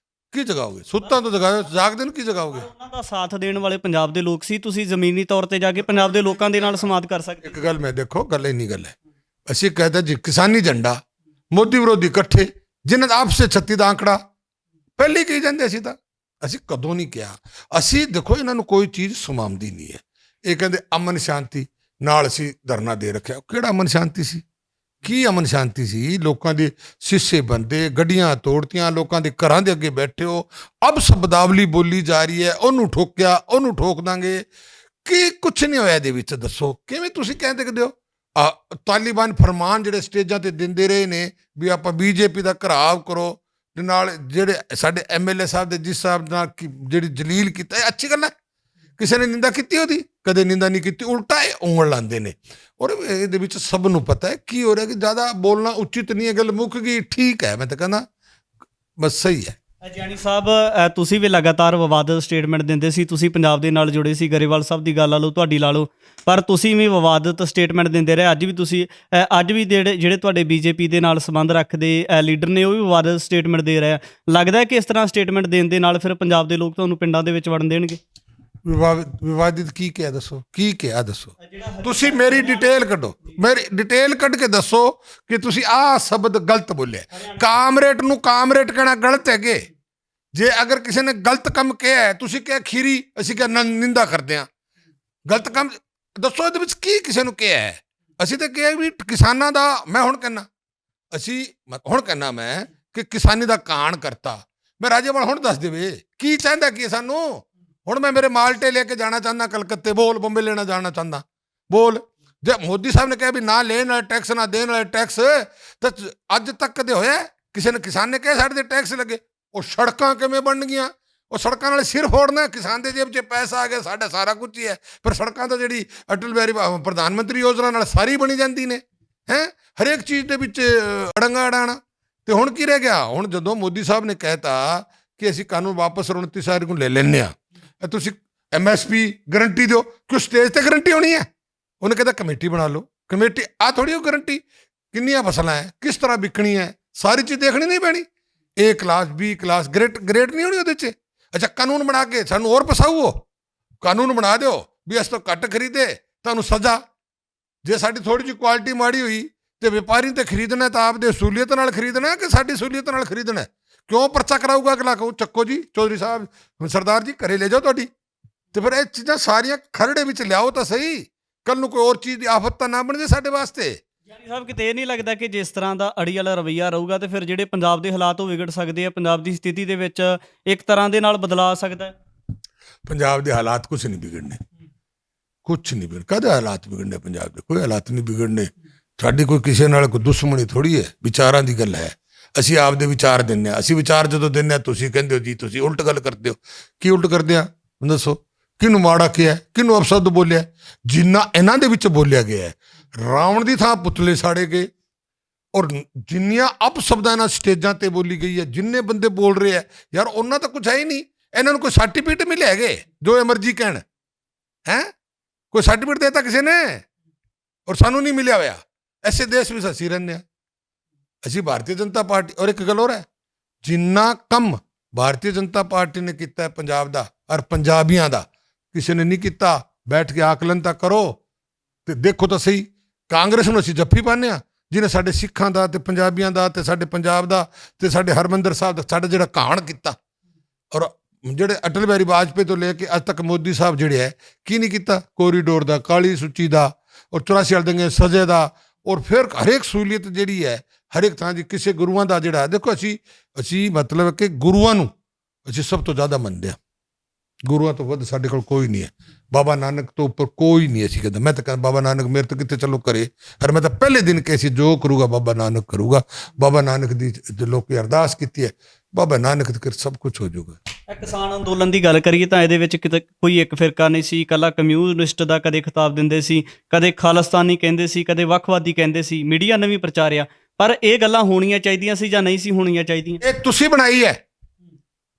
ਕੀ ਜਗਾਓਗੇ? ਸੁੱਤਾ ਤੋਂ ਜਗਾਓ, ਜਾਗਦੇ ਨੂੰ ਕੀ ਜਗਾਓਗੇ? ਉਹਨਾਂ ਦਾ ਸਾਥ ਦੇਣ ਵਾਲੇ ਪੰਜਾਬ ਦੇ ਲੋਕ ਸੀ। ਤੁਸੀਂ ਜ਼ਮੀਨੀ ਤੌਰ ਤੇ ਜਾ ਕੇ ਪੰਜਾਬ ਦੇ ਲੋਕਾਂ ਦੇ ਨਾਲ ਸੰਵਾਦ ਕਰ ਸਕਦੇ। ਇੱਕ ਗੱਲ ਮੈਂ ਦੇਖੋ, ਗੱਲ ਇੰਨੀ ਗੱਲ ਹੈ, ਅਸੀਂ ਕਹਿੰਦੇ ਜੀ ਕਿਸਾਨੀ ਝੰਡਾ, ਮੋਦੀ ਵਿਰੋਧੀ ਇਕੱਠੇ, ਜਿਨ੍ਹਾਂ ਦਾ ਆਪਸੇ 36 ਦਾ ਆંકੜਾ ਪਹਿਲੇ ਕਹੀ ਜਾਂਦੇ। ਅਸੀਂ ਕਦੋਂ ਨਹੀਂ ਕਿਹਾ। ਅਸੀਂ ਦੇਖੋ, ਇਹਨਾਂ ਨੂੰ ਕੋਈ ਚੀਜ਼ ਸੁਮਾਮਦੀ ਨਹੀਂ ਹੈ। ਇਹ ਕਹਿੰਦੇ ਅਮਨ ਸ਼ਾਂਤੀ ਨਾਲ ਅਸੀਂ ਧਰਨਾ ਦੇ ਰੱਖਿਆ। ਕਿਹੜਾ ਅਮਨ ਸ਼ਾਂਤੀ ਸੀ? ਕੀ ਅਮਨ ਸ਼ਾਂਤੀ ਸੀ? ਲੋਕਾਂ ਦੇ ਸ਼ੀਸ਼ੇ ਬੰਦੇ, ਗੱਡੀਆਂ ਤੋੜਤੀਆਂ, ਲੋਕਾਂ ਦੇ ਘਰਾਂ ਦੇ ਅੱਗੇ ਬੈਠੇ ਹੋ, ਅਬ ਸ਼ਬਦਾਵਲੀ ਬੋਲੀ ਜਾ ਰਹੀ ਹੈ, ਉਹਨੂੰ ਠੋਕਿਆ, ਉਹਨੂੰ ਠੋਕ ਦਾਂਗੇ। ਕੀ ਕੁਛ ਨਹੀਂ ਹੋਇਆ ਇਹਦੇ ਵਿੱਚ? ਦੱਸੋ ਕਿਵੇਂ ਤੁਸੀਂ ਕਹਿ ਸਕਦੇ ਹੋ? ਤਾਲਿਬਾਨ ਫਰਮਾਨ ਜਿਹੜੇ ਸਟੇਜਾਂ ਤੇ ਦਿੰਦੇ ਰਹੇ ਨੇ ਵੀ ਆਪਾਂ ਬੀਜੇਪੀ ਦਾ ਘਰਾਵ ਕਰੋ, ਤੇ ਨਾਲ ਜਿਹੜੇ ਸਾਡੇ ਐਮਐਲਏ ਸਾਹਿਬ ਦੇ ਜਿਸ ਸਾਹਿਬ ਨਾਲ ਜਿਹੜੀ ਜਲੀਲ ਕੀਤਾ, ਇਹ ਅੱਛੀ ਗੱਲ ਹੈ? ਕਿਸੇ ਨੇ ਨਿੰਦਾ ਕੀਤੀ ਉਹਦੀ? ਕਦੇ ਨਿੰਦਾ ਨਹੀਂ ਕੀਤੀ, ਉਲਟਾ ਇਹ ਉਂਗਲ ਲਾਉਂਦੇ ਨੇ। ਔਰ ਇਹਦੇ ਵਿੱਚ ਸਭ ਨੂੰ ਪਤਾ ਹੈ ਕੀ ਹੋ ਰਿਹਾ ਕਿ ਜ਼ਿਆਦਾ ਬੋਲਣਾ ਉਚਿਤ ਨਹੀਂ ਹੈ। ਗੱਲ ਮੁੱਕ ਗਈ, ਠੀਕ ਹੈ, ਮੈਂ ਤਾਂ ਕਹਿੰਦਾ ਬਸ ਸਹੀ ਹੈ। ਜਾਨੀ ਸਾਹਿਬ, ਤੁਸੀਂ ਵੀ ਲਗਾਤਾਰ ਵਿਵਾਦਤ ਸਟੇਟਮੈਂਟ ਦਿੰਦੇ ਸੀ, ਤੁਸੀਂ ਪੰਜਾਬ ਦੇ ਨਾਲ ਜੁੜੇ ਸੀ, ਗਰੇਵਾਲ ਸਾਹਿਬ ਦੀ ਗੱਲ ਲਾ ਲਓ, ਤੁਹਾਡੀ ਲਾ ਲਓ, ਪਰ ਤੁਸੀਂ ਵੀ ਵਿਵਾਦਤ ਸਟੇਟਮੈਂਟ ਦਿੰਦੇ ਰਹੇ। ਅੱਜ ਵੀ ਤੁਸੀਂ ਅੱਜ ਵੀ ਜਿਹੜੇ ਤੁਹਾਡੇ ਬੀਜੇਪੀ ਦੇ ਨਾਲ ਸੰਬੰਧ ਰੱਖਦੇ ਲੀਡਰ ਨੇ, ਉਹ ਵੀ ਵਿਵਾਦਤ ਸਟੇਟਮੈਂਟ ਦੇ ਰਹੇ ਆ। ਲੱਗਦਾ ਹੈ ਕਿ ਇਸ ਤਰ੍ਹਾਂ ਸਟੇਟਮੈਂਟ ਦੇਣ ਦੇ ਨਾਲ ਫਿਰ ਪੰਜਾਬ ਦੇ ਲੋਕ ਤੁਹਾਨੂੰ ਪਿੰਡਾਂ ਦੇ ਵਿੱਚ ਵੜਨ ਦੇਣਗੇ? ਵਿਵਾਦਿਤ ਕੀ ਕਿਹਾ ਦੱਸੋ, ਕੀ ਕਿਹਾ ਦੱਸੋ? ਤੁਸੀਂ ਮੇਰੀ ਡਿਟੇਲ ਕੱਢੋ, ਮੇਰੀ ਡਿਟੇਲ ਕੱਢ ਕੇ ਦੱਸੋ ਕਿ ਤੁਸੀਂ ਆਹ ਸ਼ਬਦ ਗਲਤ ਬੋਲਿਆ। ਕਾਮਰੇਡ ਨੂੰ ਕਾਮਰੇਡ ਕਹਿਣਾ ਗਲਤ ਹੈਗੇ। ਜੇ ਅਗਰ ਕਿਸੇ ਨੇ ਗਲਤ ਕੰਮ ਕਿਹਾ ਹੈ, ਤੁਸੀਂ ਕਿਹਾ ਖੀਰੀ, ਅਸੀਂ ਕਿਹਾ ਨਿੰਦਾ ਕਰਦੇ ਹਾਂ। ਗਲਤ ਕੰਮ ਦੱਸੋ ਇਹਦੇ ਵਿੱਚ ਕੀ ਕਿਸੇ ਨੂੰ ਕਿਹਾ ਹੈ? ਅਸੀਂ ਤਾਂ ਕਿਹਾ ਵੀ ਕਿਸਾਨਾਂ ਦਾ, ਮੈਂ ਹੁਣ ਕਹਿੰਦਾ ਮੈਂ ਕਿ ਕਿਸਾਨੀ ਦਾ ਕਾਣ ਕਰਤਾ। ਮੈਂ ਰਾਜੇਵਾਲ ਹੁਣ ਦੱਸ ਦੇਵੇ ਕੀ ਚਾਹੁੰਦਾ ਕੀ ਸਾਨੂੰ। ਹੁਣ ਮੈਂ ਮੇਰੇ ਮਾਲਟੇ ਲੈ ਕੇ ਜਾਣਾ ਚਾਹੁੰਦਾ ਕਲਕੱਤੇ, ਬੋਲ। ਬੰਬੇ ਲੈਣਾ ਜਾਣਾ ਚਾਹੁੰਦਾ, ਬੋਲ। ਜੇ ਮੋਦੀ ਸਾਹਿਬ ਨੇ ਕਿਹਾ ਵੀ ਨਾ ਲੈਣ ਵਾਲੇ ਟੈਕਸ, ਨਾ ਦੇਣ ਵਾਲੇ ਟੈਕਸ, ਤਾਂ ਅੱਜ ਤੱਕ ਕਦੇ ਹੋਇਆ ਕਿਸੇ ਨੇ? ਕਿਸਾਨ ਨੇ ਕਿਹਾ ਸਾਡੇ ਤੇ ਟੈਕਸ ਲੱਗੇ। ਉਹ ਸੜਕਾਂ ਕਿਵੇਂ ਬਣ ਗਈਆਂ? ਉਹ ਸੜਕਾਂ ਨਾਲ ਸਿਰ ਫੋੜਨਾ, ਕਿਸਾਨ ਦੇ ਜੇਬ 'ਚ ਪੈਸਾ ਆ ਗਿਆ, ਸਾਡਾ ਸਾਰਾ ਕੁਝ ਹੀ ਹੈ। ਪਰ ਸੜਕਾਂ ਤਾਂ ਜਿਹੜੀ ਅਟਲ ਬਿਹਾਰੀ ਪ੍ਰਧਾਨ ਮੰਤਰੀ ਯੋਜਨਾ ਨਾਲ ਸਾਰੀ ਬਣੀ ਜਾਂਦੀ ਨੇ, ਹੈਂ, ਹਰੇਕ ਚੀਜ਼ ਦੇ ਵਿੱਚ ਅੜੰਗਾ ਅੜਾਣਾ। ਤੇ ਹੁਣ ਕੀ ਰਹਿ ਗਿਆ? ਹੁਣ ਜਦੋਂ ਮੋਦੀ ਸਾਹਿਬ ਨੇ ਕਹਿਤਾ ਕਿ ਅਸੀਂ ਕਾਨੂੰਨ ਵਾਪਸ 29 ਤਾਰੀਖ ਨੂੰ ਲੈ ਲੈਂਦੇ ਹਾਂ, ਤੁਸੀਂ MSP ਗਰੰਟੀ ਦਿਓ, ਕਿ ਸਟੇਜ ਤੇ ਗਰੰਟੀ ਹੋਣੀ ਹੈ? ਉਹਨੇ ਕਹਿੰਦਾ ਕਮੇਟੀ ਬਣਾ ਲਓ। ਕਮੇਟੀ ਆ ਥੋੜੀ ਉਹ ਗਰੰਟੀ, ਕਿੰਨੀਆਂ ਫਸਲਾਂ ਹੈ, ਕਿਸ ਤਰ੍ਹਾਂ ਵਿਕਣੀ ਹੈ, ਸਾਰੀ ਚੀਜ਼ ਦੇਖਣੀ ਨਹੀਂ ਪੈਣੀ? A class, B class, grade ਨਹੀਂ ਹੋਣੀ ਉਹਦੇ 'ਚ? ਅੱਛਾ, ਕਾਨੂੰਨ ਬਣਾ ਕੇ ਸਾਨੂੰ ਹੋਰ ਫਸਾਓ। ਉਹ ਕਾਨੂੰਨ ਬਣਾ ਦਿਓ ਵੀ ਇਸ ਤੋਂ ਘੱਟ ਖਰੀਦੇ ਤੁਹਾਨੂੰ ਸਜ਼ਾ। ਜੇ ਸਾਡੀ ਥੋੜੀ ਜਿਹੀ ਕੁਆਲਿਟੀ ਮਾੜੀ ਹੋਈ ਤੇ ਵਪਾਰੀ ਤੇ ਖਰੀਦਣਾ ਤਾਂ ਆਪਦੇ ਸਹੂਲੀਅਤ ਨਾਲ ਖਰੀਦਣਾ ਕਿ ਸਾਡੀ ਸਹੂਲੀਅਤ ਨਾਲ ਖਰੀਦਣਾ? ਕਿਉਂ ਪਰਚਾ ਕਰਾਊਗਾ ਅਗਲਾ? ਕਹੂ ਚੱਕੋ ਜੀ ਚੌਧਰੀ ਸਾਹਿਬ, ਸਰਦਾਰ ਜੀ, ਘਰੇ ਲੈ ਜਾਓ ਤੁਹਾਡੀ। ਤੇ ਫਿਰ ਇਹ ਚੀਜ਼ਾਂ ਸਾਰੀਆਂ ਖਰੜੇ ਵਿੱਚ ਲਿਆਓ ਤਾਂ ਸਹੀ। ਕੱਲ ਨੂੰ ਕੋਈ ਹੋਰ ਚੀਜ਼ ਦੀ ਆਫਤ ਤਾਂ ਨਾ ਬਣ ਜੇ ਸਾਡੇ ਵਾਸਤੇ। ਜਾਨੀ ਸਾਹਿਬ, ਕਿਤੇ ਇਹ ਨਹੀਂ ਲੱਗਦਾ ਕਿ ਜਿਸ ਤਰ੍ਹਾਂ ਦਾ ਅੜੀ ਵਾਲਾ ਰਵੱਈਆ ਰਹੂਗਾ ਤੇ ਫਿਰ ਜਿਹੜੇ ਪੰਜਾਬ ਦੇ ਹਾਲਾਤ ਉਹ ਵਿਗੜ ਸਕਦੇ ਆ, ਪੰਜਾਬ ਦੀ ਸਥਿਤੀ ਦੇ ਵਿੱਚ ਇੱਕ ਤਰ੍ਹਾਂ ਦੇ ਨਾਲ ਬਦਲਾਅ ਆ ਸਕਦਾ ਹੈ? ਪੰਜਾਬ ਦੇ ਹਾਲਾਤ ਕੁਛ ਨਹੀਂ ਵਿਗੜਨੇ, ਕੁਛ ਨਹੀਂ ਵਿਗੜ। ਕਦੇ ਹਾਲਾਤ ਵਿਗੜਨੇ ਪੰਜਾਬ ਦੇ? ਕੋਈ ਹਾਲਾਤ ਨਹੀਂ ਵਿਗੜਨੇ। ਸਾਡੀ ਕੋਈ ਕਿਸੇ ਨਾਲ ਕੋਈ ਦੁਸ਼ਮਣੀ ਥੋੜੀ ਹੈ, ਵਿਚਾਰਾਂ ਦੀ ਗੱਲ ਹੈ। ਅਸੀਂ ਆਪਦੇ ਵਿਚਾਰ ਦਿੰਦੇ ਹਾਂ। ਅਸੀਂ ਵਿਚਾਰ ਜਦੋਂ ਦਿੰਦੇ ਹਾਂ, ਤੁਸੀਂ ਕਹਿੰਦੇ ਹੋ ਜੀ ਤੁਸੀਂ ਉਲਟ ਗੱਲ ਕਰਦੇ ਹੋ। ਕੀ ਉਲਟ ਕਰਦੇ ਆ ਦੱਸੋ? ਕਿਹਨੂੰ ਮਾੜਾ ਕਿਹਾ, ਕਿਹਨੂੰ ਅਪਸ਼ਬਦ ਬੋਲਿਆ? ਜਿੰਨਾ ਇਹਨਾਂ ਦੇ ਵਿੱਚ ਬੋਲਿਆ ਗਿਆ ਹੈ, ਰਾਵਣ ਦੀ ਥਾਂ ਪੁਤਲੇ ਸਾੜੇ ਗਏ। ਔਰ ਜਿੰਨੀਆਂ ਅਪਸ਼ਬਦਾਂ ਨਾਲ ਸਟੇਜਾਂ ਤੇ ਬੋਲੀ ਗਈ ਹੈ, ਜਿੰਨੇ ਬੰਦੇ ਬੋਲ ਰਹੇ ਆ ਯਾਰ, ਉਹਨਾਂ ਤਾਂ ਕੁਛ ਹੈ ਹੀ ਨਹੀਂ। ਇਹਨਾਂ ਨੂੰ ਕੋਈ ਸਰਟੀਫਿਕੇਟ ਮਿਲੇ ਹੈਗੇ ਜੋ ਐਮਰਜੀ ਕਹਿਣ? ਹੈ ਕੋਈ ਸਰਟੀਫਿਕੇਟ ਦੇਤਾ ਕਿਸੇ ਨੇ? ਔਰ ਸਾਨੂੰ ਨਹੀਂ ਮਿਲਿਆ ਹੋਇਆ। ਐਸੇ ਦੇਸ਼ ਵਿੱਚ ਅਸੀਂ ਰਹਿੰਦੇ ਹਾਂ। ਅਸੀਂ ਭਾਰਤੀ ਜਨਤਾ ਪਾਰਟੀ, ਔਰ ਇੱਕ ਗੱਲ ਹੋਰ ਹੈ, ਜਿੰਨਾ ਕੰਮ ਭਾਰਤੀ ਜਨਤਾ ਪਾਰਟੀ ਨੇ ਕੀਤਾ ਹੈ ਪੰਜਾਬ ਦਾ ਔਰ ਪੰਜਾਬੀਆਂ ਦਾ, ਕਿਸੇ ਨੇ ਨਹੀਂ ਕੀਤਾ। ਬੈਠ ਕੇ ਆਕਲਨ ਤਾਂ ਕਰੋ ਤੇ ਦੇਖੋ ਤਾਂ ਸਹੀ। ਕਾਂਗਰਸ ਨੂੰ ਅਸੀਂ ਜੱਫੀ ਪਾਉਂਦੇ ਹਾਂ, ਜਿਹਨੇ ਸਾਡੇ ਸਿੱਖਾਂ ਦਾ ਤੇ ਪੰਜਾਬੀਆਂ ਦਾ ਤੇ ਸਾਡੇ ਪੰਜਾਬ ਦਾ ਤੇ ਸਾਡੇ ਹਰਮੰਦਰ ਸਾਹਿਬ ਦਾ ਸਾਡਾ ਜਿਹੜਾ ਕਾਣ ਕੀਤਾ। ਔਰ ਜਿਹੜੇ ਅਟਲ ਬਿਹਾਰੀ ਵਾਜਪੇਈ ਤੋਂ ਲੈ ਕੇ ਅੱਜ ਤੱਕ ਮੋਦੀ ਸਾਹਿਬ ਜਿਹੜੇ ਹੈ, ਕੀ ਨਹੀਂ ਕੀਤਾ? ਕੋਰੀਡੋਰ ਦਾ, ਕਾਲੀ ਸੂਚੀ ਦਾ, ਔਰ 84 ਵਾਲੇ ਦੰਗੇ ਸਜ਼ੇ ਦਾ, ਔਰ ਫਿਰ ਹਰੇਕ ਸਹੂਲੀਅਤ ਜਿਹੜੀ ਹੈ ਹਰੇਕ ਥਾਂ ਦੀ। ਕਿਸੇ ਗੁਰੂਆਂ ਦਾ ਜਿਹੜਾ ਦੇਖੋ, ਅਸੀਂ ਮਤਲਬ ਕਿ ਗੁਰੂਆਂ ਨੂੰ ਅਸੀਂ ਸਭ ਤੋਂ ਜ਼ਿਆਦਾ ਮੰਨਦੇ ਹਾਂ। ਗੁਰੂਆਂ ਤੋਂ ਵੱਧ ਸਾਡੇ ਕੋਲ ਕੋਈ ਨਹੀਂ ਹੈ। ਬਾਬਾ ਨਾਨਕ ਤੋਂ ਉੱਪਰ ਕੋਈ ਨਹੀਂ। ਅਸੀਂ ਕਹਿੰਦਾ, ਮੈਂ ਤਾਂ ਕਹਿੰਦਾ ਬਾਬਾ ਨਾਨਕ ਮੇਰੇ ਤੋਂ ਕਿੱਥੇ ਚਲੋ ਕਰੇ। ਪਰ ਮੈਂ ਤਾਂ ਪਹਿਲੇ ਦਿਨ ਕਹੇ ਸੀ ਜੋ ਕਰੂਗਾ ਬਾਬਾ ਨਾਨਕ ਕਰੂਗਾ। ਬਾਬਾ ਨਾਨਕ ਦੀ ਲੋਕੀ ਅਰਦਾਸ ਕੀਤੀ ਹੈ, ਬਾਬਾ ਨਾਨਕ ਦੇ ਸਭ ਕੁਝ ਹੋ ਜਾਊਗਾ। ਕਿਸਾਨ ਅੰਦੋਲਨ ਦੀ ਗੱਲ ਕਰੀਏ ਤਾਂ ਇਹਦੇ ਵਿੱਚ ਕਿਤੇ ਕੋਈ ਇੱਕ ਫਿਰਕਾ ਨਹੀਂ ਸੀ। ਇਕੱਲਾ ਕਮਿਊਨਿਸਟ ਦਾ ਕਦੇ ਖਿਤਾਬ ਦਿੰਦੇ ਸੀ, ਕਦੇ ਖਾਲਿਸਤਾਨੀ ਕਹਿੰਦੇ ਸੀ, ਕਦੇ ਵੱਖਵਾਦੀ ਕਹਿੰਦੇ ਸੀ। ਮੀਡੀਆ ਨੇ ਵੀ ਪ੍ਰਚਾਰਿਆ, ਪਰ ਇਹ ਗੱਲਾਂ ਹੋਣੀਆਂ ਚਾਹੀਦੀਆਂ ਸੀ ਜਾਂ ਨਹੀਂ ਸੀ ਹੋਣੀਆਂ ਚਾਹੀਦੀਆਂ? ਇਹ ਤੁਸੀਂ ਬਣਾਈ ਹੈ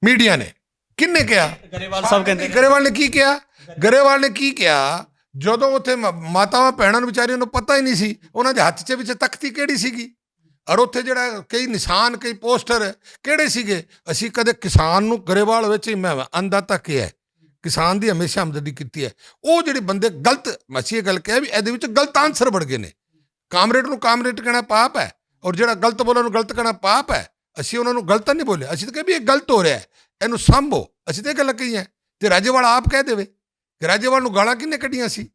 ਮੀਡੀਆ ਨੇ। ਕਿਹਨੇ ਕਿਹਾ? ਗਰੇਵਾਲ ਸਾਹਿਬ ਕਹਿੰਦੇ। ਗਰੇਵਾਲ ਨੇ ਕੀ ਕਿਹਾ? ਗਰੇਵਾਲ ਨੇ ਕੀ ਕਿਹਾ? ਜਦੋਂ ਉੱਥੇ ਮਾਤਾਵਾਂ ਭੈਣਾਂ ਨੂੰ ਵਿਚਾਰੀਆਂ ਨੂੰ ਪਤਾ ਹੀ ਨਹੀਂ ਸੀ ਉਹਨਾਂ ਦੇ ਹੱਥ 'ਚ ਵਿੱਚ ਤਖਤੀ ਕਿਹੜੀ ਸੀਗੀ, ਔਰ ਉੱਥੇ ਜਿਹੜਾ ਕਈ ਨਿਸ਼ਾਨ, ਕਈ ਪੋਸਟਰ ਕਿਹੜੇ ਸੀਗੇ। ਅਸੀਂ ਕਦੇ ਕਿਸਾਨ ਨੂੰ ਗਰੇਵਾਲ ਵਿੱਚ ਹੀ ਮੈਂ ਅੰਨਦਾਤਾ ਕਿਹਾ, ਕਿਸਾਨ ਦੀ ਹਮੇਸ਼ਾ ਹਮਦਰਦੀ ਕੀਤੀ ਹੈ। ਉਹ ਜਿਹੜੇ ਬੰਦੇ ਗਲਤ, ਅਸੀਂ ਇਹ ਗੱਲ ਕਿਹਾ ਵੀ ਇਹਦੇ ਵਿੱਚ ਗਲਤ ਆਨਸਰ ਵੜ ਗਏ ਨੇ। ਕਾਮਰੇਡ ਨੂੰ ਕਾਮਰੇਡ ਕਹਿਣਾ ਪਾਪ ਹੈ, ਔਰ ਜਿਹੜਾ ਗਲਤ ਬੋਲਣ ਨੂੰ ਗਲਤ ਕਹਿਣਾ ਪਾਪ ਹੈ। ਅਸੀਂ ਉਹਨਾਂ ਨੂੰ ਗਲਤ ਨਹੀਂ ਬੋਲਿਆ, ਅਸੀਂ ਤਾਂ ਕਿਹਾ ਵੀ ਇਹ ਗਲਤ ਹੋ ਰਿਹਾ, ਇਹਨੂੰ ਸਾਂਭੋ। ਅਸੀਂ ਤਾਂ ਇਹ ਗੱਲ ਕਹੀ ਹੈ। ਤੇ ਰਾਜੇਵਾਲ ਆਪ ਕਹਿ ਦੇਵੇ ਕਿ ਰਾਜੇਵਾਲ ਨੂੰ ਗਾਲਾਂ ਕਿਹਨੇ ਕੱਢੀਆਂ ਸੀ?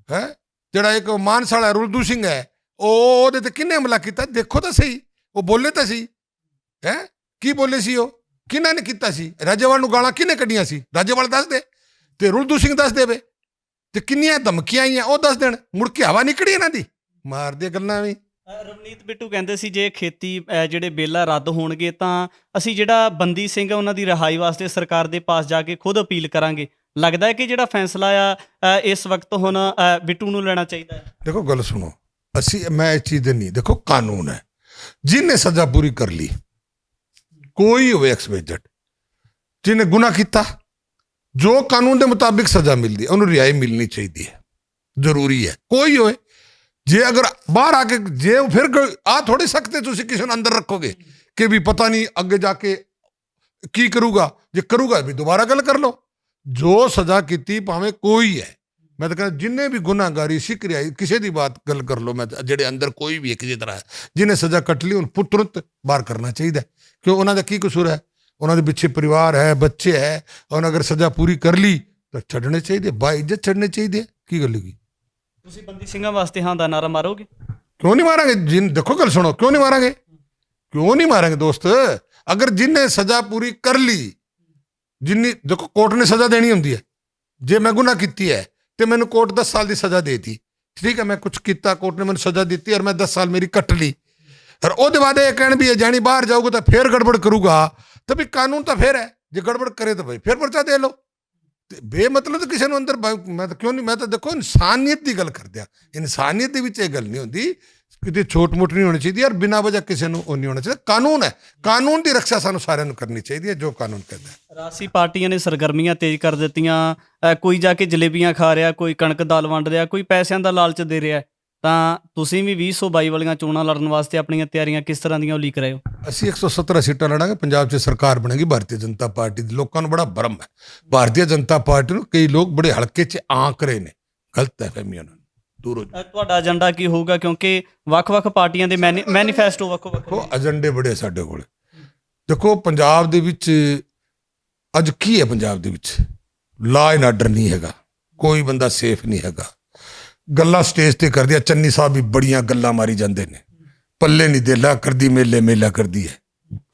ਹੈ ਜਿਹੜਾ ਇੱਕ ਮਾਨਸਾ ਵਾਲਾ ਰੁਲਦੂ ਸਿੰਘ ਹੈ, ਉਹਦੇ ਤੇ ਕਿਹਨੇ ਹਮਲਾ ਕੀਤਾ? ਦੇਖੋ ਤਾਂ ਸਹੀ, ਉਹ ਬੋਲੇ ਤਾਂ ਸਹੀ। ਹੈ ਕੀ ਬੋਲੇ ਸੀ? ਉਹ ਕਿਹਨਾਂ ਨੇ ਕੀਤਾ ਸੀ? ਰਾਜੇਵਾਲ ਨੂੰ ਗਾਲਾਂ ਕਿਹਨੇ ਕੱਢੀਆਂ ਸੀ? ਰਾਜੇਵਾਲ ਦੱਸ ਦੇ ਤੇ ਰੁਲਦੂ ਸਿੰਘ ਦੱਸ ਦੇਵੇ ਤੇ ਕਿੰਨੀਆਂ ਧਮਕੀਆਂ ਆਈਆਂ ਉਹ ਦੱਸ ਦੇਣ। ਮੁੜ ਕੇ ਹਵਾ ਨਿਕੜੀ ਇਹਨਾਂ ਦੀ, ਮਾਰਦੇ ਗੱਲਾਂ ਵੀ। ਰਵਨੀਤ ਬਿੱਟੂ ਕਹਿੰਦੇ ਸੀ ਜੇ ਖੇਤੀ ਜਿਹੜੇ ਬਿੱਲ ਰੱਦ ਹੋਣਗੇ ਤਾਂ ਅਸੀਂ ਜਿਹੜਾ ਬੰਦੀ ਸਿੰਘ ਉਹਨਾਂ ਦੀ ਰਿਹਾਈ ਵਾਸਤੇ ਸਰਕਾਰ ਦੇ ਪਾਸ ਜਾ ਕੇ ਖੁਦ ਅਪੀਲ ਕਰਾਂਗੇ। ਲੱਗਦਾ ਹੈ ਕਿ ਜਿਹੜਾ ਫੈਸਲਾ ਆ ਇਸ ਵਕਤ ਹੁਣ ਬਿੱਟੂ ਨੂੰ ਲੈਣਾ ਚਾਹੀਦਾ ਹੈ। ਦੇਖੋ ਗੱਲ ਸੁਣੋ, ਮੈਂ ਇਸ ਚੀਜ਼ ਦੇ ਨਹੀਂ, ਦੇਖੋ ਕਾਨੂੰਨ ਹੈ, ਜਿਹਨੇ ਸਜ਼ਾ ਪੂਰੀ ਕਰ ਲਈ, ਕੋਈ ਹੋਵੇ XYZ, ਜਿਹਨੇ ਗੁਨਾਹ ਕੀਤਾ, ਜੋ ਕਾਨੂੰਨ ਦੇ ਮੁਤਾबिक ਸਜ਼ਾ ਮਿਲਦੀ ਹੈ ਉਹਨੂੰ ਰਿਹਾਈ ਮਿਲਣੀ ਚਾਹੀਦੀ ਹੈ, ਜ਼ਰੂਰੀ ਹੈ, ਕੋਈ ਹੋਏ। ਜੇ ਅਗਰ ਬਾਹਰ ਆ ਕੇ ਜੇ ਫਿਰ ਆ ਥੋੜੀ ਸਕਤੇ ਤੁਸੀਂ ਕਿਸੇ ਨੂੰ ਅੰਦਰ ਰੱਖੋਗੇ ਕਿ ਵੀ ਪਤਾ ਨਹੀਂ ਅੱਗੇ ਜਾ ਕੇ ਕੀ ਕਰੂਗਾ, ਜੇ ਕਰੂਗਾ ਵੀ ਦੁਬਾਰਾ ਗੱਲ ਕਰ ਲਓ। ਜੋ ਸਜ਼ਾ ਕੀਤੀ ਭਾਵੇਂ ਕੋਈ ਹੈ, ਮੈਂ ਤਾਂ ਕਹਿੰਦਾ ਜਿੰਨੇ ਵੀ ਗੁਨਾਹਗਾਰੀ ਸਿੱਖ ਰਿਹਾ ਕਿਸੇ ਦੀ ਬਾਤ ਗੱਲ ਕਰ ਲਓ, ਮੈਂ ਜਿਹੜੇ ਅੰਦਰ ਕੋਈ ਵੀ ਹੈ ਕਿਸੇ ਤਰ੍ਹਾਂ ਹੈ, ਜਿਹਨੇ ਸਜ਼ਾ ਕੱਟ ਲਈ ਉਹਨੂੰ ਤੁਰੰਤ ਬਾਹਰ ਕਰਨਾ ਚਾਹੀਦਾ, ਕਿਉਂ ਉਹਨਾਂ ਦਾ ਕੀ ਕਸੂਰ ਹੈ, ਉਹਨਾਂ ਦੇ ਪਿੱਛੇ ਪਰਿਵਾਰ ਹੈ, ਬੱਚੇ ਹੈ, ਉਹਨਾਂ ਅਗਰ ਸਜ਼ਾ ਪੂਰੀ ਕਰ ਲਈ ਤਾਂ ਛੱਡਣੇ ਚਾਹੀਦੇ, ਬਾਇਜ਼ਤ ਛੱਡਣੇ ਚਾਹੀਦੇ। ਕੀ ਗੱਲ ਕੀ ਤੁਸੀਂ ਬੰਦੀ ਸਿੰਘਾਂ ਵਾਸਤੇ ਹਾਂ ਦਾ ਨਾਰਾ ਮਾਰੋਗੇ? ਕਿਉਂ ਨਹੀਂ ਮਾਰਾਂਗੇ? ਦੇਖੋ ਗੱਲ ਸੁਣੋ, ਕਿਉਂ ਨਹੀਂ ਮਾਰਾਂਗੇ? ਕਿਉਂ ਨਹੀਂ ਮਾਰਾਂਗੇ ਦੋਸਤ? ਅਗਰ ਜਿੰਨੇ ਸਜ਼ਾ ਪੂਰੀ ਕਰ ਲਈ, ਜਿੰਨੀ ਦੇਖੋ ਕੋਰਟ ਨੇ ਸਜ਼ਾ ਦੇਣੀ ਹੁੰਦੀ ਹੈ। ਜੇ ਮੈਂ ਗੁਨਾਹ ਕੀਤੀ ਹੈ ਤੇ ਮੈਨੂੰ ਕੋਰਟ 10 ਸਾਲ ਦੀ ਸਜ਼ਾ ਦੇਤੀ, ਠੀਕ ਹੈ, ਮੈਂ ਕੁਝ ਕੀਤਾ, ਕੋਰਟ ਨੇ ਮੈਨੂੰ ਸਜ਼ਾ ਦਿੱਤੀ ਔਰ ਮੈਂ 10 ਸਾਲ ਮੇਰੀ ਕੱਟ ਲਈ, ਔਰ ਉਹਦੇ ਬਾਅਦ ਇਹ ਕਹਿਣ ਵੀ ਇਹ ਜਾਣੀ ਬਾਹਰ ਜਾਊਗਾ ਤਾਂ ਫੇਰ ਗੜਬੜ ਕਰੂਗਾ, ਤਾਂ ਵੀ ਕਾਨੂੰਨ ਤਾਂ ਫੇਰ ਹੈ, ਜੇ ਗੜਬੜ ਕਰੇ ਤਾਂ ਭਾਈ ਫੇਰ ਪਰਚਾ ਦੇ ਲਓ। ਤੇ ਬੇਮਤਲਬ ਕਿਸੇ ਨੂੰ ਅੰਦਰ ਮੈਂ ਤਾਂ ਕਿਉਂ ਨਹੀਂ, ਮੈਂ ਤਾਂ ਦੇਖੋ ਇਨਸਾਨੀਅਤ ਦੀ ਗੱਲ ਕਰਦਿਆਂ, ਇਨਸਾਨੀਅਤ ਦੇ ਵਿੱਚ ਇਹ ਗੱਲ ਨਹੀਂ ਹੁੰਦੀ, ਕਿਤੇ ਛੋਟ ਮੋਟ ਨਹੀਂ ਹੋਣੀ ਚਾਹੀਦੀ ਔਰ ਬਿਨਾਂ ਵਜ੍ਹਾ ਕਿਸੇ ਨੂੰ ਉਹ ਨਹੀਂ ਹੋਣਾ ਚਾਹੀਦਾ। ਕਾਨੂੰਨ ਹੈ, ਕਾਨੂੰਨ ਦੀ ਰੱਖਿਆ ਸਾਨੂੰ ਸਾਰਿਆਂ ਨੂੰ ਕਰਨੀ ਚਾਹੀਦੀ ਹੈ, ਜੋ ਕਾਨੂੰਨ ਕਹਿੰਦਾ ਹੈ। ਰਾਜਸੀ ਪਾਰਟੀਆਂ ਨੇ ਸਰਗਰਮੀਆਂ ਤੇਜ਼ ਕਰ ਦਿੱਤੀਆਂ, ਕੋਈ ਜਾ ਕੇ ਜਲੇਬੀਆਂ ਖਾ ਰਿਹਾ, ਕੋਈ ਕਣਕ ਦਾਲ ਵੰਡ ਰਿਹਾ, ਕੋਈ ਪੈਸਿਆਂ ਦਾ ਲਾਲਚ ਦੇ ਰਿਹਾ, ਤਾਂ ਤੁਸੀਂ ਵੀ 2022 ਵਾਲੀਆਂ ਚੋਣਾਂ ਲੜਨ ਵਾਸਤੇ ਆਪਣੀਆਂ ਤਿਆਰੀਆਂ ਕਿਸ ਤਰ੍ਹਾਂ ਦੀਆਂ ਉਲੀਕ ਰਹੇ ਹੋ? ਅਸੀਂ 117 ਸੀਟਾਂ ਲੜਾਂਗੇ, ਪੰਜਾਬ 'ਚ ਸਰਕਾਰ ਬਣੇਗੀ ਭਾਰਤੀ ਜਨਤਾ ਪਾਰਟੀ ਦੀ। ਲੋਕਾਂ ਨੂੰ ਬੜਾ ਭਰਮ ਹੈ ਭਾਰਤੀ ਜਨਤਾ ਪਾਰਟੀ ਨੂੰ, ਕਈ ਲੋਕ ਬੜੇ ਹਲਕੇ 'ਚ ਆਂਕ ਰਹੇ ਨੇ, ਗਲਤ ਹੈ ਫਹਿਮੀ ਉਹਨਾਂ ਨੂੰ, ਦੂਰ ਹੋ ਜਾਓ। ਤੁਹਾਡਾ ਏਜੰਡਾ ਕੀ ਹੋਊਗਾ, ਕਿਉਂਕਿ ਵੱਖ-ਵੱਖ ਪਾਰਟੀਆਂ ਦੇ ਮੈਨੀਫੈਸਟੋ ਵੱਖੋ-ਵੱਖ ਉਹ ਏਜੰਡੇ ਬੜੇ ਸਾਡੇ ਕੋਲ। ਦੇਖੋ ਪੰਜਾਬ ਦੇ ਵਿੱਚ ਅੱਜ ਕੀ ਹੈ, ਪੰਜਾਬ ਦੇ ਵਿੱਚ ਲਾ ਐਂਡ ਆਰਡਰ ਨਹੀਂ ਹੈਗਾ, ਕੋਈ ਬੰਦਾ ਸੇਫ ਨਹੀਂ ਹੈਗਾ। ਗੱਲਾਂ ਸਟੇਜ ਤੇ ਕਰਦੀ ਆ, ਚੰਨੀ ਸਾਹਿਬ ਵੀ ਬੜੀਆਂ ਗੱਲਾਂ ਮਾਰੀ ਜਾਂਦੇ ਨੇ, ਪੱਲੇ ਨਹੀਂ ਦੇ ਲਾ ਕਰਦੀ, ਮੇਲਾ ਕਰਦੀ ਹੈ,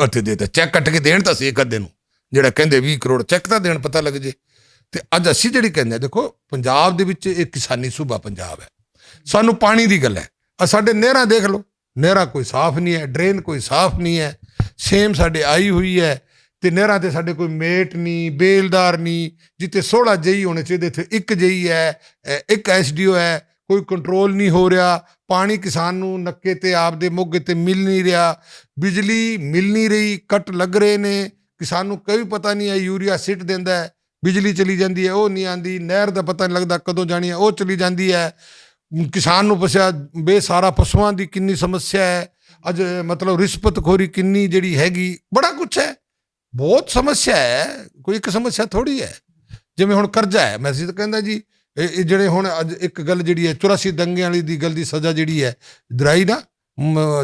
ਉੱਥੇ ਦੇ ਤਾਂ ਚੈੱਕ ਕੱਟ ਕੇ ਦੇਣ ਤਾਂ ਸੀ ਇੱਕ ਅੱਧੇ ਨੂੰ, ਜਿਹੜਾ ਕਹਿੰਦੇ 20 ਕਰੋੜ ਚੈੱਕ ਤਾਂ ਦੇਣ, ਪਤਾ ਲੱਗ ਜੇ। ਤੇ ਅੱਜ ਅਸੀਂ ਜਿਹੜੀ ਕਹਿੰਦੇ ਆ, ਦੇਖੋ ਪੰਜਾਬ ਦੇ ਵਿੱਚ ਇਹ ਕਿਸਾਨੀ ਸੂਬਾ ਪੰਜਾਬ ਹੈ, ਸਾਨੂੰ ਪਾਣੀ ਦੀ ਗੱਲ ਹੈ, ਸਾਡੇ ਨਹਿਰਾਂ ਦੇਖ ਲਓ, ਨਹਿਰਾਂ ਕੋਈ ਸਾਫ਼ ਨਹੀਂ ਹੈ, ਡਰੇਨ ਕੋਈ ਸਾਫ਼ ਨਹੀਂ ਹੈ, ਸੇਮ ਸਾਡੇ ਆਈ ਹੋਈ ਹੈ, ਤੇ ਨਹਿਰਾਂ ਤੇ ਸਾਡੇ ਕੋਈ ਮੇਟ ਨਹੀਂ, ਬੇਲਦਾਰ ਨਹੀਂ, ਜਿੱਥੇ 16 ਜਈ ਹੋਣੇ ਚਾਹੀਦੇ ਇੱਥੇ ਇੱਕ ਜਈ ਹੈ, ਇੱਕ SDO ਹੈ, ਕੋਈ ਕੰਟਰੋਲ ਨਹੀਂ ਹੋ ਰਿਹਾ, ਪਾਣੀ ਕਿਸਾਨ ਨੂੰ ਨੱਕੇ ਤੇ ਆਪਦੇ ਮੋਗੇ ਤੇ ਮਿਲ ਨਹੀਂ ਰਿਹਾ, ਬਿਜਲੀ ਮਿਲ ਨਹੀਂ ਰਹੀ, ਕੱਟ ਲੱਗ ਰਹੇ ਨੇ, ਕਿਸਾਨ ਨੂੰ ਕੋਈ ਪਤਾ ਨਹੀਂ ਹੈ, ਯੂਰੀਆ ਸਿੱਟ ਦਿੰਦਾ ਹੈ, ਬਿਜਲੀ ਚਲੀ ਜਾਂਦੀ ਹੈ, ਉਹ ਨਹੀਂ ਆਉਂਦੀ, ਨਹਿਰ ਦਾ ਪਤਾ ਨਹੀਂ ਲੱਗਦਾ ਕਦੋਂ ਜਾਣੀ ਹੈ, ਉਹ ਚਲੀ ਜਾਂਦੀ ਹੈ, ਕਿਸਾਨ ਨੂੰ ਪਸਿਆ ਬੇਸਾਰਾ ਪਸ਼ੂਆਂ ਦੀ ਕਿੰਨੀ ਸਮੱਸਿਆ ਹੈ, ਅੱਜ ਮਤਲਬ ਰਿਸ਼ਵਤਖੋਰੀ ਕਿੰਨੀ ਜਿਹੜੀ ਹੈਗੀ, ਬੜਾ ਕੁਛ ਹੈ, ਬਹੁਤ ਸਮੱਸਿਆ ਹੈ, ਕੋਈ ਇੱਕ ਸਮੱਸਿਆ ਥੋੜੀ ਹੈ। ਜਿਵੇਂ ਹੁਣ ਕਰਜ਼ਾ ਹੈ, ਮੈਂ ਤਾਂ ਕਹਿੰਦਾ ਜੀ ਇਹ ਜਿਹੜੇ ਹੁਣ ਅੱਜ ਇੱਕ ਗੱਲ ਜਿਹੜੀ ਹੈ 84 ਦੰਗਿਆਂ ਵਾਲੀ ਦੀ ਗੱਲ ਦੀ ਸਜ਼ਾ ਜਿਹੜੀ ਹੈ ਦਰਾਈ ਨਾ,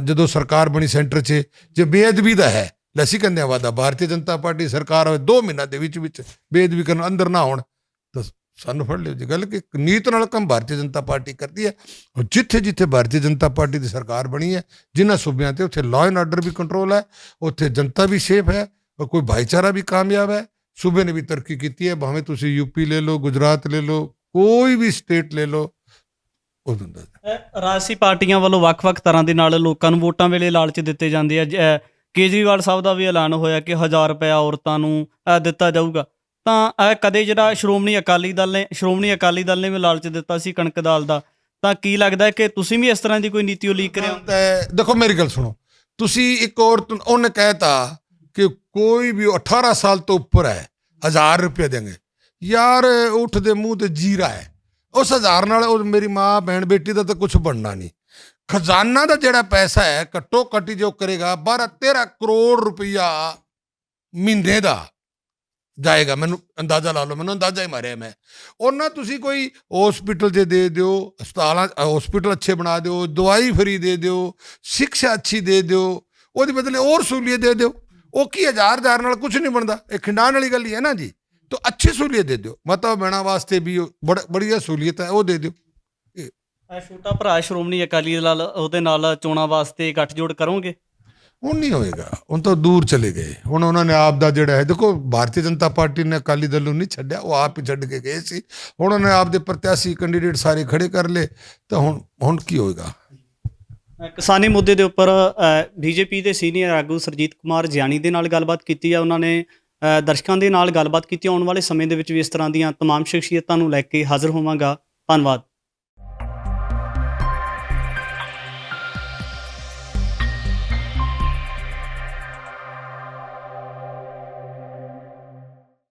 ਜਦੋਂ ਸਰਕਾਰ ਬਣੀ ਸੈਂਟਰ 'ਚ, ਜੇ ਬੇਅਦਬੀ ਦਾ ਹੈ, ਅਸੀਂ ਕਹਿੰਦੇ ਆ ਵਾਦਾ ਭਾਰਤੀ ਜਨਤਾ ਪਾਰਟੀ ਸਰਕਾਰ ਹੋਵੇ 2 ਮਹੀਨਿਆਂ ਦੇ ਵਿੱਚ ਬੇਅਦਬੀ ਕਰਨ ਅੰਦਰ ਨਾ ਹੋਣ ਤਾਂ ਸਾਨੂੰ ਫੜ ਲਿਓ ਜੀ। ਗੱਲ ਕਿ ਨੀਤ ਨਾਲ ਕੰਮ ਭਾਰਤੀ ਜਨਤਾ ਪਾਰਟੀ ਕਰਦੀ ਹੈ, ਔਰ ਜਿੱਥੇ ਜਿੱਥੇ ਭਾਰਤੀ ਜਨਤਾ ਪਾਰਟੀ ਦੀ ਸਰਕਾਰ ਬਣੀ ਹੈ, ਜਿਨ੍ਹਾਂ ਸੂਬਿਆਂ 'ਤੇ ਉੱਥੇ ਲਾਅ ਐਂਡ ਆਰਡਰ ਵੀ ਕੰਟਰੋਲ ਹੈ, ਉੱਥੇ ਜਨਤਾ ਵੀ ਸੇਫ ਹੈ, ਔਰ ਕੋਈ ਭਾਈਚਾਰਾ ਵੀ ਕਾਮਯਾਬ ਹੈ, ਸੂਬੇ ਨੇ ਵੀ ਤਰੱਕੀ ਕੀਤੀ ਹੈ। ਭਾਵੇਂ ਤੁਸੀਂ UP ਲੈ ਲਓ, ਗੁਜਰਾਤ ਲੈ ਲਓ, ਕੋਈ ਵੀ ਸਟੇਟ ਲੈ ਲਓ, ਉਹ ਦਿੰਦਾ। ਰਾਜਸੀ ਪਾਰਟੀਆਂ ਵੱਲੋਂ ਵੱਖ-ਵੱਖ ਤਰ੍ਹਾਂ ਦੇ ਨਾਲ ਲੋਕਾਂ ਨੂੰ ਵੋਟਾਂ ਵੇਲੇ ਲਾਲਚ ਦਿੱਤੇ ਜਾਂਦੇ ਆ। ਕੇਜਰੀਵਾਲ ਸਾਹਿਬ ਦਾ ਵੀ ਐਲਾਨ ਹੋਇਆ ਕਿ 1000 ਰੁਪਇਆ ਔਰਤਾਂ ਨੂੰ ਦਿੱਤਾ ਜਾਊਗਾ, ਤਾਂ ਕਦੇ ਜਿਹੜਾ ਸ਼੍ਰੋਮਣੀ ਅਕਾਲੀ ਦਲ ਨੇ ਵੀ ਲਾਲਚ ਦਿੱਤਾ ਸੀ ਕਣਕ ਦਾਲ ਦਾ, ਤਾਂ ਕੀ ਲੱਗਦਾ ਹੈ ਕਿ ਤੁਸੀਂ ਵੀ ਇਸ ਤਰ੍ਹਾਂ ਦੀ ਕੋਈ ਨੀਤੀ ਉਲੀਕ ਰਹੇ ਹੋ? ਦੇਖੋ ਮੇਰੀ ਗੱਲ ਸੁਣੋ, ਤੁਸੀਂ ਇੱਕ ਔਰਤ ਉਹਨੇ ਕਹਿਤਾ ਕਿ ਕੋਈ ਵੀ 18 ਸਾਲ ਤੋਂ ਉੱਪਰ ਹੈ 1000 ਰੁਪਏ ਦੇਂਗੇ, ਯਾਰ ਉੱਠ ਦੇ ਮੂੰਹ ਤੇ ਜੀਰਾ ਹੈ, ਉਸ 1000 ਨਾਲ ਉਹ ਮੇਰੀ ਮਾਂ ਭੈਣ ਬੇਟੀ ਦਾ ਤਾਂ ਕੁਝ ਬਣਨਾ ਨਹੀਂ। ਖਜ਼ਾਨਾ ਦਾ ਜਿਹੜਾ ਪੈਸਾ ਹੈ ਘੱਟੋ ਘੱਟੀ ਜੋ ਕਰੇਗਾ 12-13 ਕਰੋੜ ਰੁਪਈਆ ਮਹੀਨੇ ਦਾ ਜਾਏਗਾ, ਮੈਨੂੰ ਅੰਦਾਜ਼ਾ ਲਾ ਲਓ, ਮੈਨੂੰ ਅੰਦਾਜ਼ਾ ਹੀ ਮਾਰਿਆ ਮੈਂ। ਉਹਨਾਂ ਤੁਸੀਂ ਕੋਈ ਹੌਸਪੀਟਲ 'ਚ ਦੇ ਦਿਓ, ਹਸਪਤਾਲਾਂ ਹੌਸਪੀਟਲ ਅੱਛੇ ਬਣਾ ਦਿਓ, ਦਵਾਈ ਫਰੀ ਦੇ ਦਿਓ, ਸਿੱਖਿਆ ਅੱਛੀ ਦੇ ਦਿਓ, ਉਹਦੇ ਬਦਲੇ ਹੋਰ ਸਹੂਲੀਅਤ ਦੇ ਦਿਓ। ਉਹ ਕੀ 1000 ਨਾਲ ਕੁਝ ਨਹੀਂ ਬਣਦਾ, ਇਹ ਖਿੰਡਾਣ ਵਾਲੀ ਗੱਲ ਹੀ ਹੈ ਨਾ ਜੀ। ਤਾਂ ਅੱਛੀ ਸਹੂਲੀਅਤ ਦੇ ਦਿਓ, ਮਾਤਾ ਬਹਿਣਾ ਵਾਸਤੇ ਵੀ ਬੜੀਆ ਸਹੂਲੀਅਤ ਹੈ, ਉਹ ਦੇ ਦਿਓ। ਛੋਟਾ ਭਰਾ ਸ਼੍ਰੋਮਣੀ ਅਕਾਲੀ ਦਲ, ਉਹਦੇ ਨਾਲ ਚੋਣਾਂ ਵਾਸਤੇ ਗੱਠਜੋੜ ਕਰੋਗੇ? ਹੁਣ ਨਹੀਂ ਹੋਏਗਾ, ਹੁਣ ਤਾਂ ਦੂਰ ਚਲੇ ਗਏ। ਹੁਣ ਉਹਨਾਂ ਨੇ ਆਪ ਦਾ ਜਿਹੜਾ ਹੈ, ਦੇਖੋ ਭਾਰਤੀ ਜਨਤਾ ਪਾਰਟੀ ਨੇ ਅਕਾਲੀ ਦਲ ਨੂੰ ਨਹੀਂ ਛੱਡਿਆ, ਉਹ ਆਪ ਹੀ ਛੱਡ ਕੇ ਗਏ ਸੀ। ਹੁਣ ਉਹਨਾਂ ਨੇ ਆਪ ਦੇ ਪ੍ਰਤਿਆਸ਼ੀ ਕੈਂਡੀਡੇਟ ਸਾਰੇ ਖੜੇ ਕਰ ਲਏ, ਤਾਂ ਹੁਣ ਕੀ ਹੋਏਗਾ? ਕਿਸਾਨੀ ਮੁੱਦੇ ਦੇ ਉੱਪਰ BJP ਦੇ ਸੀਨੀਅਰ ਆਗੂ ਸਰਜੀਤ ਕੁਮਾਰ ਜਿਆਣੀ ਦੇ ਨਾਲ ਗੱਲਬਾਤ ਕੀਤੀ ਹੈ। ਉਹਨਾਂ ਨੇ ਦਰਸ਼ਕਾਂ ਦੇ ਨਾਲ ਗੱਲਬਾਤ ਕੀਤੀ। ਆਉਣ ਵਾਲੇ ਸਮੇਂ ਦੇ ਵਿੱਚ ਵੀ ਇਸ ਤਰ੍ਹਾਂ ਦੀਆਂ ਤਮਾਮ ਸ਼ਖਸੀਅਤਾਂ ਨੂੰ ਲੈ ਕੇ ਹਾਜ਼ਰ ਹੋਵਾਂਗਾ। ਧੰਨਵਾਦ।